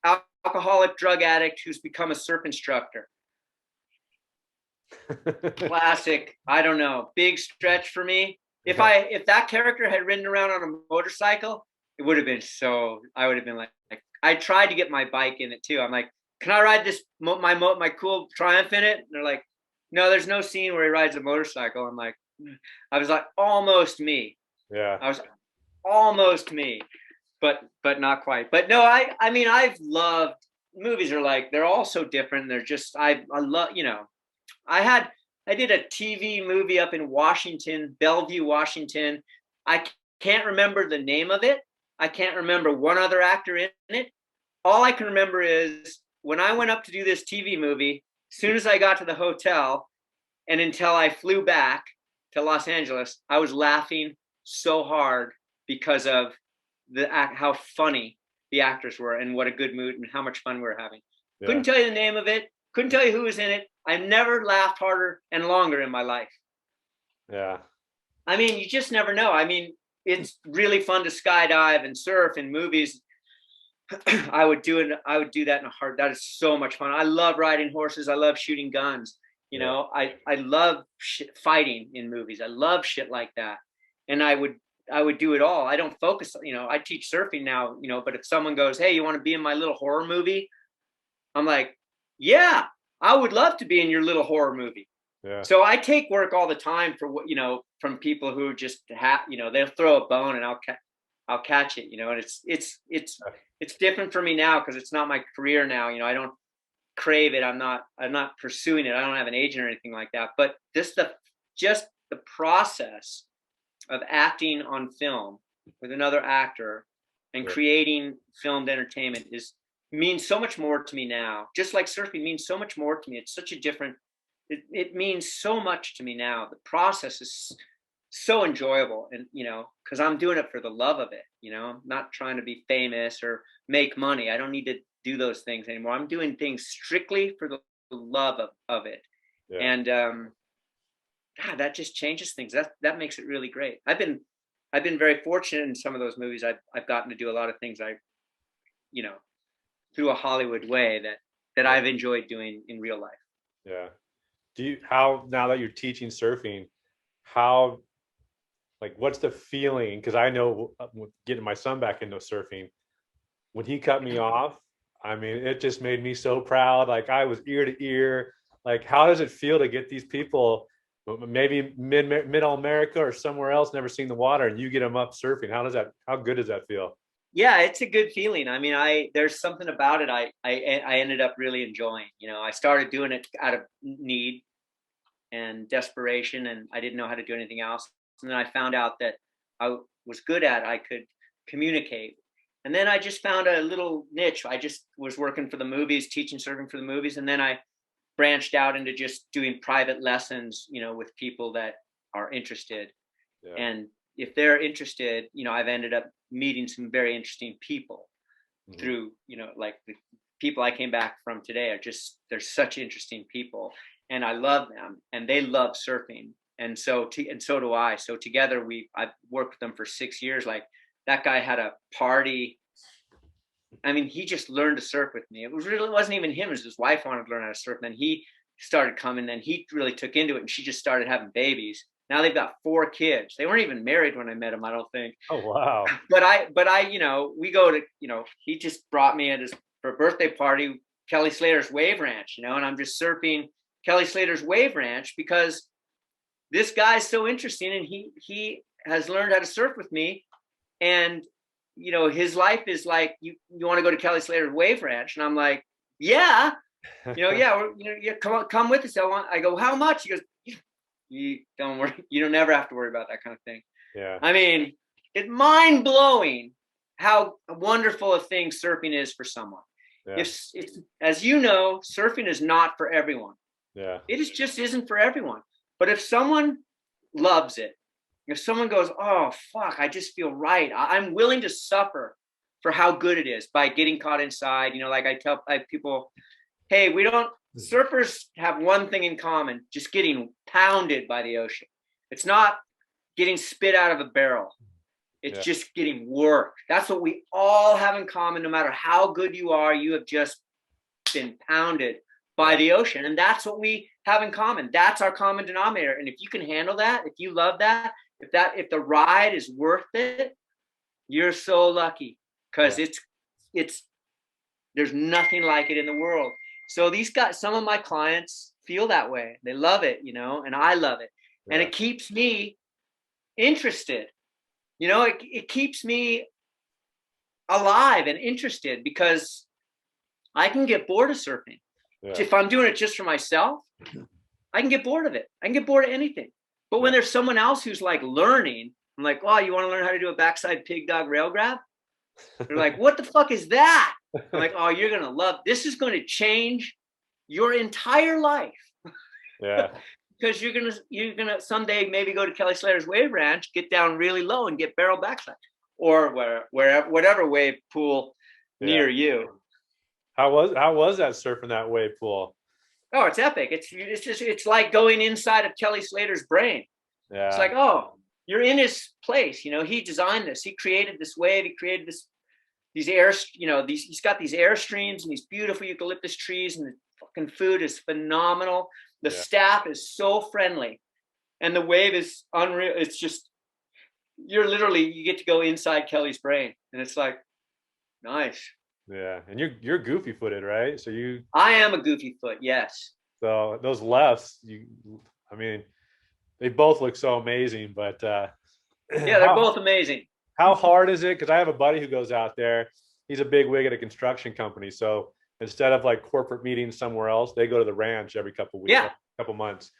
alcoholic drug addict who's become a surf instructor. Classic. I don't know. Big stretch for me. If that character had ridden around on a motorcycle, it would have been I would have been like, I tried to get my bike in it too. I'm like, can I ride this, my cool Triumph in it? And they're like, no, there's no scene where he rides a motorcycle. I'm like, I was like, almost me. Yeah. I was almost me, but not quite. But no, I mean, I've loved, movies are like, they're all so different. They're just, I love, I did a TV movie up in Washington, Bellevue, Washington. I can't remember the name of it. I can't remember one other actor in it. All I can remember is when I went up to do this TV movie, as soon as I got to the hotel and until I flew back to Los Angeles, I was laughing so hard because of how funny the actors were and what a good mood and how much fun we were having. Yeah. Couldn't tell you the name of it. Couldn't tell you who was in it. I never laughed harder and longer in my life. Yeah. I mean, you just never know. I mean, it's really fun to skydive and surf in movies. I would do that in a heart. That is so much fun. I love riding horses. I love shooting guns. I love fighting in movies. I love shit like that. And I would do it all. I don't focus, I teach surfing now, but if someone goes, hey, you want to be in my little horror movie? I'm like, yeah, I would love to be in your little horror movie. Yeah. So I take work all the time for what, from people who just have, they'll throw a bone and I'll catch it, and it's different for me now because it's not my career now. I don't crave it. I'm not pursuing it. I don't have an agent or anything like that. But just the process of acting on film with another actor and creating filmed entertainment means so much more to me now. Just like surfing means so much more to me. It's such a different. It means so much to me now. The process is so enjoyable, and because I'm doing it for the love of it. I'm not trying to be famous or make money. I don't need to do those things anymore. I'm doing things strictly for the love of it. Yeah. And God, that just changes things. That makes it really great. I've been very fortunate in some of those movies. I've gotten to do a lot of things through a Hollywood way that I've enjoyed doing in real life. Yeah. Now that you're teaching surfing, what's the feeling? Because I know getting my son back into surfing, when he cut me off, I mean, it just made me so proud. Like I was ear to ear. Like, how does it feel to get these people, maybe middle America or somewhere else, never seen the water, and you get them up surfing? How good does that feel? Yeah, it's a good feeling. I mean, there's something about it I ended up really enjoying. I started doing it out of need and desperation, and I didn't know how to do anything else. And then I found out that I was good at it. I could communicate. And then I just found a little niche. I just was working for the movies, teaching surfing for the movies. And then I branched out into just doing private lessons, with people that are interested. Yeah. And if they're interested, I've ended up meeting some very interesting people through, like the people I came back from today they're such interesting people, and I love them and they love surfing. And so do I. So together I've worked with them for 6 years. Like that guy had a party. I mean, he just learned to surf with me. It wasn't even him. It was his wife wanted to learn how to surf. And then he started coming, and he really took into it, and she just started having babies. Now they've got 4 kids. They weren't even married when I met them, I don't think. Oh, wow. But I, we go to, he just brought me for a birthday party, Kelly Slater's Wave Ranch, and I'm just surfing Kelly Slater's Wave Ranch because this guy's so interesting, and he has learned how to surf with me. And, his life is like, you want to go to Kelly Slater's Wave Ranch? And I'm like, yeah, yeah, come with us. I go, how much? He goes, you don't worry. You don't never have to worry about that kind of thing. Yeah. I mean, it's mind blowing how wonderful a thing surfing is for someone. Yeah. It's as you know, surfing is not for everyone. Yeah. Just isn't for everyone. But if someone loves it, if someone goes, oh fuck, I just feel right. I'm willing to suffer for how good it is by getting caught inside. Like I tell people, hey, surfers have one thing in common, just getting pounded by the ocean. It's not getting spit out of a barrel. It's just getting worked. That's what we all have in common. No matter how good you are, you have just been pounded by the ocean. And that's what we have in common. That's our common denominator. And if you can handle that, if you love that, if the ride is worth it, you're so lucky, because there's nothing like it in the world. So these guys, some of my clients feel that way. They love it, and I love it. Yeah. And it keeps me interested. It keeps me alive and interested, because I can get bored of surfing. Yeah. If I'm doing it just for myself, I can get bored of it. I can get bored of anything. But when there's someone else who's like learning, I'm like, oh, you want to learn how to do a backside pig dog rail grab? They're like, what the fuck is that? I'm like, oh, you're going to love, this is going to change your entire life. Yeah. Because you're gonna someday maybe go to Kelly Slater's Wave Ranch, get down really low and get barrel backside, or whatever wave pool near you. How was that surfing that wave pool? Oh, it's epic. It's like going inside of Kelly Slater's brain. Yeah. It's like, oh, you're in his place. He designed this. He created this wave. He created these air, he's got these air streams and these beautiful eucalyptus trees, and the fucking food is phenomenal. The staff is so friendly, and the wave is unreal. It's just, you get to go inside Kelly's brain, and it's like, nice. Yeah, and you're goofy footed, right? So you I am a goofy foot. Yes. so those lefts, I mean, they both look so amazing. But Yeah, they're how both amazing. how hard is it? Because I have a buddy who goes out there. He's a big wig at a construction company. So instead of like corporate meetings somewhere else, they go to the ranch every couple weeks, Yeah, every couple months.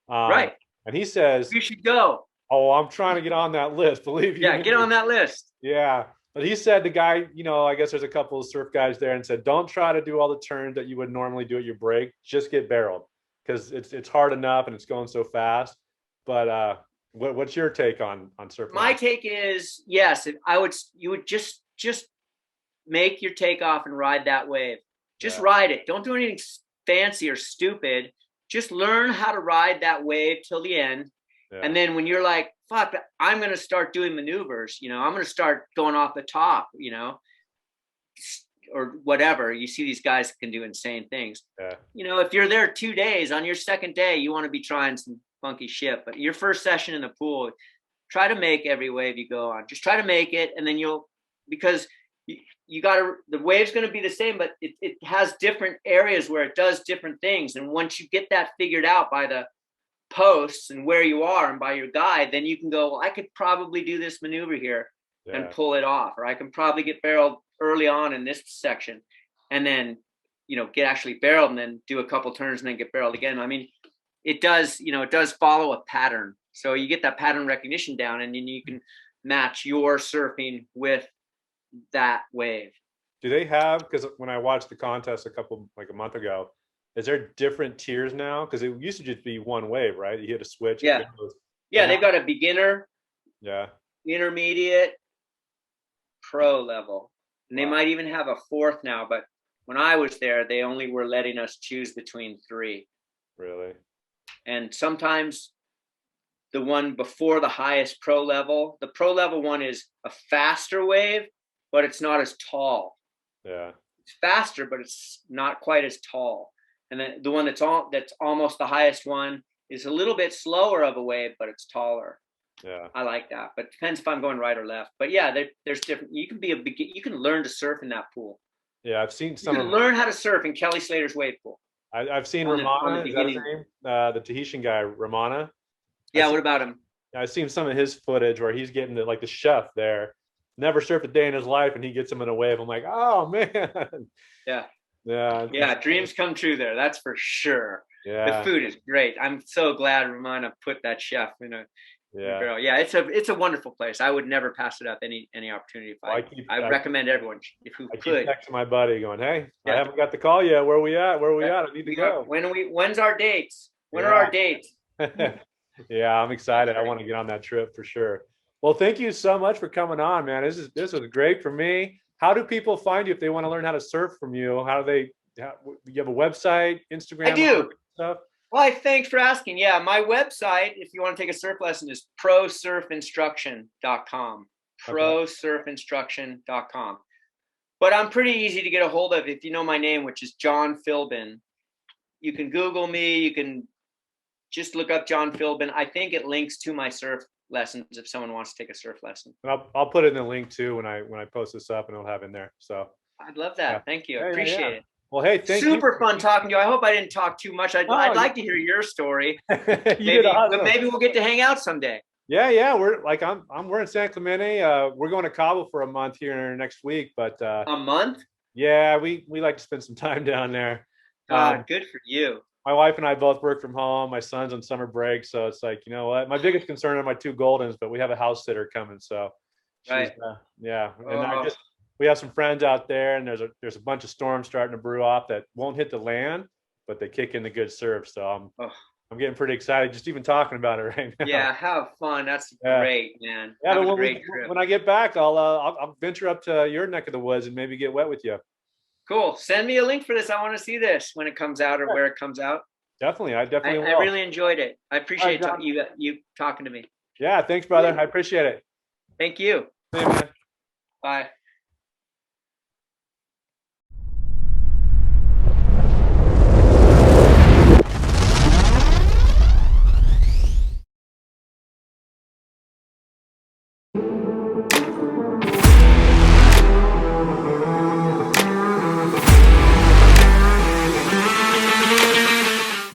Um, right. and he says, You should go. "Oh, I'm trying to get on that list. Believe you Yeah, get me." on that list. Yeah. But he said the guy, I guess there's a couple of surf guys there and said, don't try to do all the turns that you would normally do at your break. Just get barreled because it's hard enough and it's going so fast. But what's your take on surfing My like? take is yes. You would just make your takeoff and ride that wave. Just Yeah, ride it. Don't do anything fancy or stupid. Just learn how to ride that wave till the end. yeah, And then when you're like, fuck, I'm going to start doing maneuvers, I'm going to start going off the top, or whatever. You see these guys can do insane things. yeah, If you're there 2 days, on your second day, you want to be trying some funky shit. But your first session in the pool, try to make every wave you go on. Just try to make it, and then because you got to, the wave's going to be the same, but it has different areas where it does different things. And once you get that figured out by the posts and where you are and by your guide, then you can go, well, I could probably do this maneuver here and yeah, pull it off, or I can probably get barreled early on in this section and then get actually barreled and then do a couple turns and then get barreled again. I mean, it does follow a pattern, so you get that pattern recognition down, and then you can match your surfing with that wave. Do they have, because when I watched the contest like a month ago, is there different tiers now? Because it used to just be one wave, right? You hit a switch, it Yeah, goes. But yeah, they've got a beginner, yeah, intermediate, pro level, and they wow, might even have a fourth now. But when I was there, they only were letting us choose between three, really? and sometimes the one before the highest pro level, the pro level one is a faster wave, but it's not as tall. Yeah, It's faster, but it's not quite as tall. And then the one that's almost the highest one is a little bit slower of a wave, but it's taller. yeah, I like that, but it depends if I'm going right or left. But yeah, there's different. You can learn to surf in that pool. yeah. I've seen You some can of. learn how to surf in Kelly Slater's wave pool I've seen on the Ramana. Is that his beginning. name? The Tahitian guy, Ramana. I've Yeah, seen, what about him? I've seen some of his footage where he's getting the chef there. Never surfed a day in his life, and he gets him in a wave. I'm like, oh man. Yeah, Yeah, yeah, dreams come true there. That's for sure. The yeah, food is great. I'm so glad Romana put that chef in a yeah. barrel. Yeah, it's a wonderful place. I would never pass it up any opportunity. If Well, I recommend everyone if who I keep could. texting my buddy, going, "Hey, I Yeah, haven't got the call yet. Where we at? Where we yeah. at? I need to go." When's our dates? When are Yeah, our dates? yeah. I'm That's excited. I great. want to get on that trip for sure. Well, thank you so much for coming on, man. This was great for me. How do people find you if they want to learn how to surf from you? How do they? You have a website, I Instagram, all that do. stuff? Well, thanks for asking. Yeah, my website, if you want to take a surf lesson, is prosurfinstruction.com. Okay. Prosurfinstruction.com. But I'm pretty easy to get a hold of if you know my name, which is John Philbin. You can Google me. You can just look up John Philbin. I think it links to my surf lessons if someone wants to take a surf lesson. And I'll put it in the link too when I post this up, and it'll have in there. So I'd love yeah, that. Thank you. I yeah, yeah, appreciate yeah. it. Well, hey, thank you. Super fun talking to you. I hope I didn't talk too much. Oh, I'd like to hear your story. you did awesome. Maybe we'll get to hang out someday. Yeah, yeah. We're in San Clemente. We're going to Cabo for a month here next week, but A month? yeah, we like to spend some time down there. Good for you. My wife and I both work from home. My son's on summer break, so it's like, you know what? My biggest concern are my two Goldens, but we have a house sitter coming, so she's Right. yeah. And Oh, we have some friends out there, and there's a bunch of storms starting to brew up that won't hit the land, but they kick in the good surf. So oh. I'm getting pretty excited just even talking about it right now. Yeah, have fun. That's Yeah. great, man. Yeah, Have but a great trip. when I get back, I'll venture up to your neck of the woods and maybe get wet with you. Cool. Send me a link for this. I want to see this when it comes out or where it comes out. Definitely, I definitely I will. really enjoyed it. I appreciate John. you talking to me. Yeah, thanks, brother. I appreciate it. Thank you. See you, man. Bye.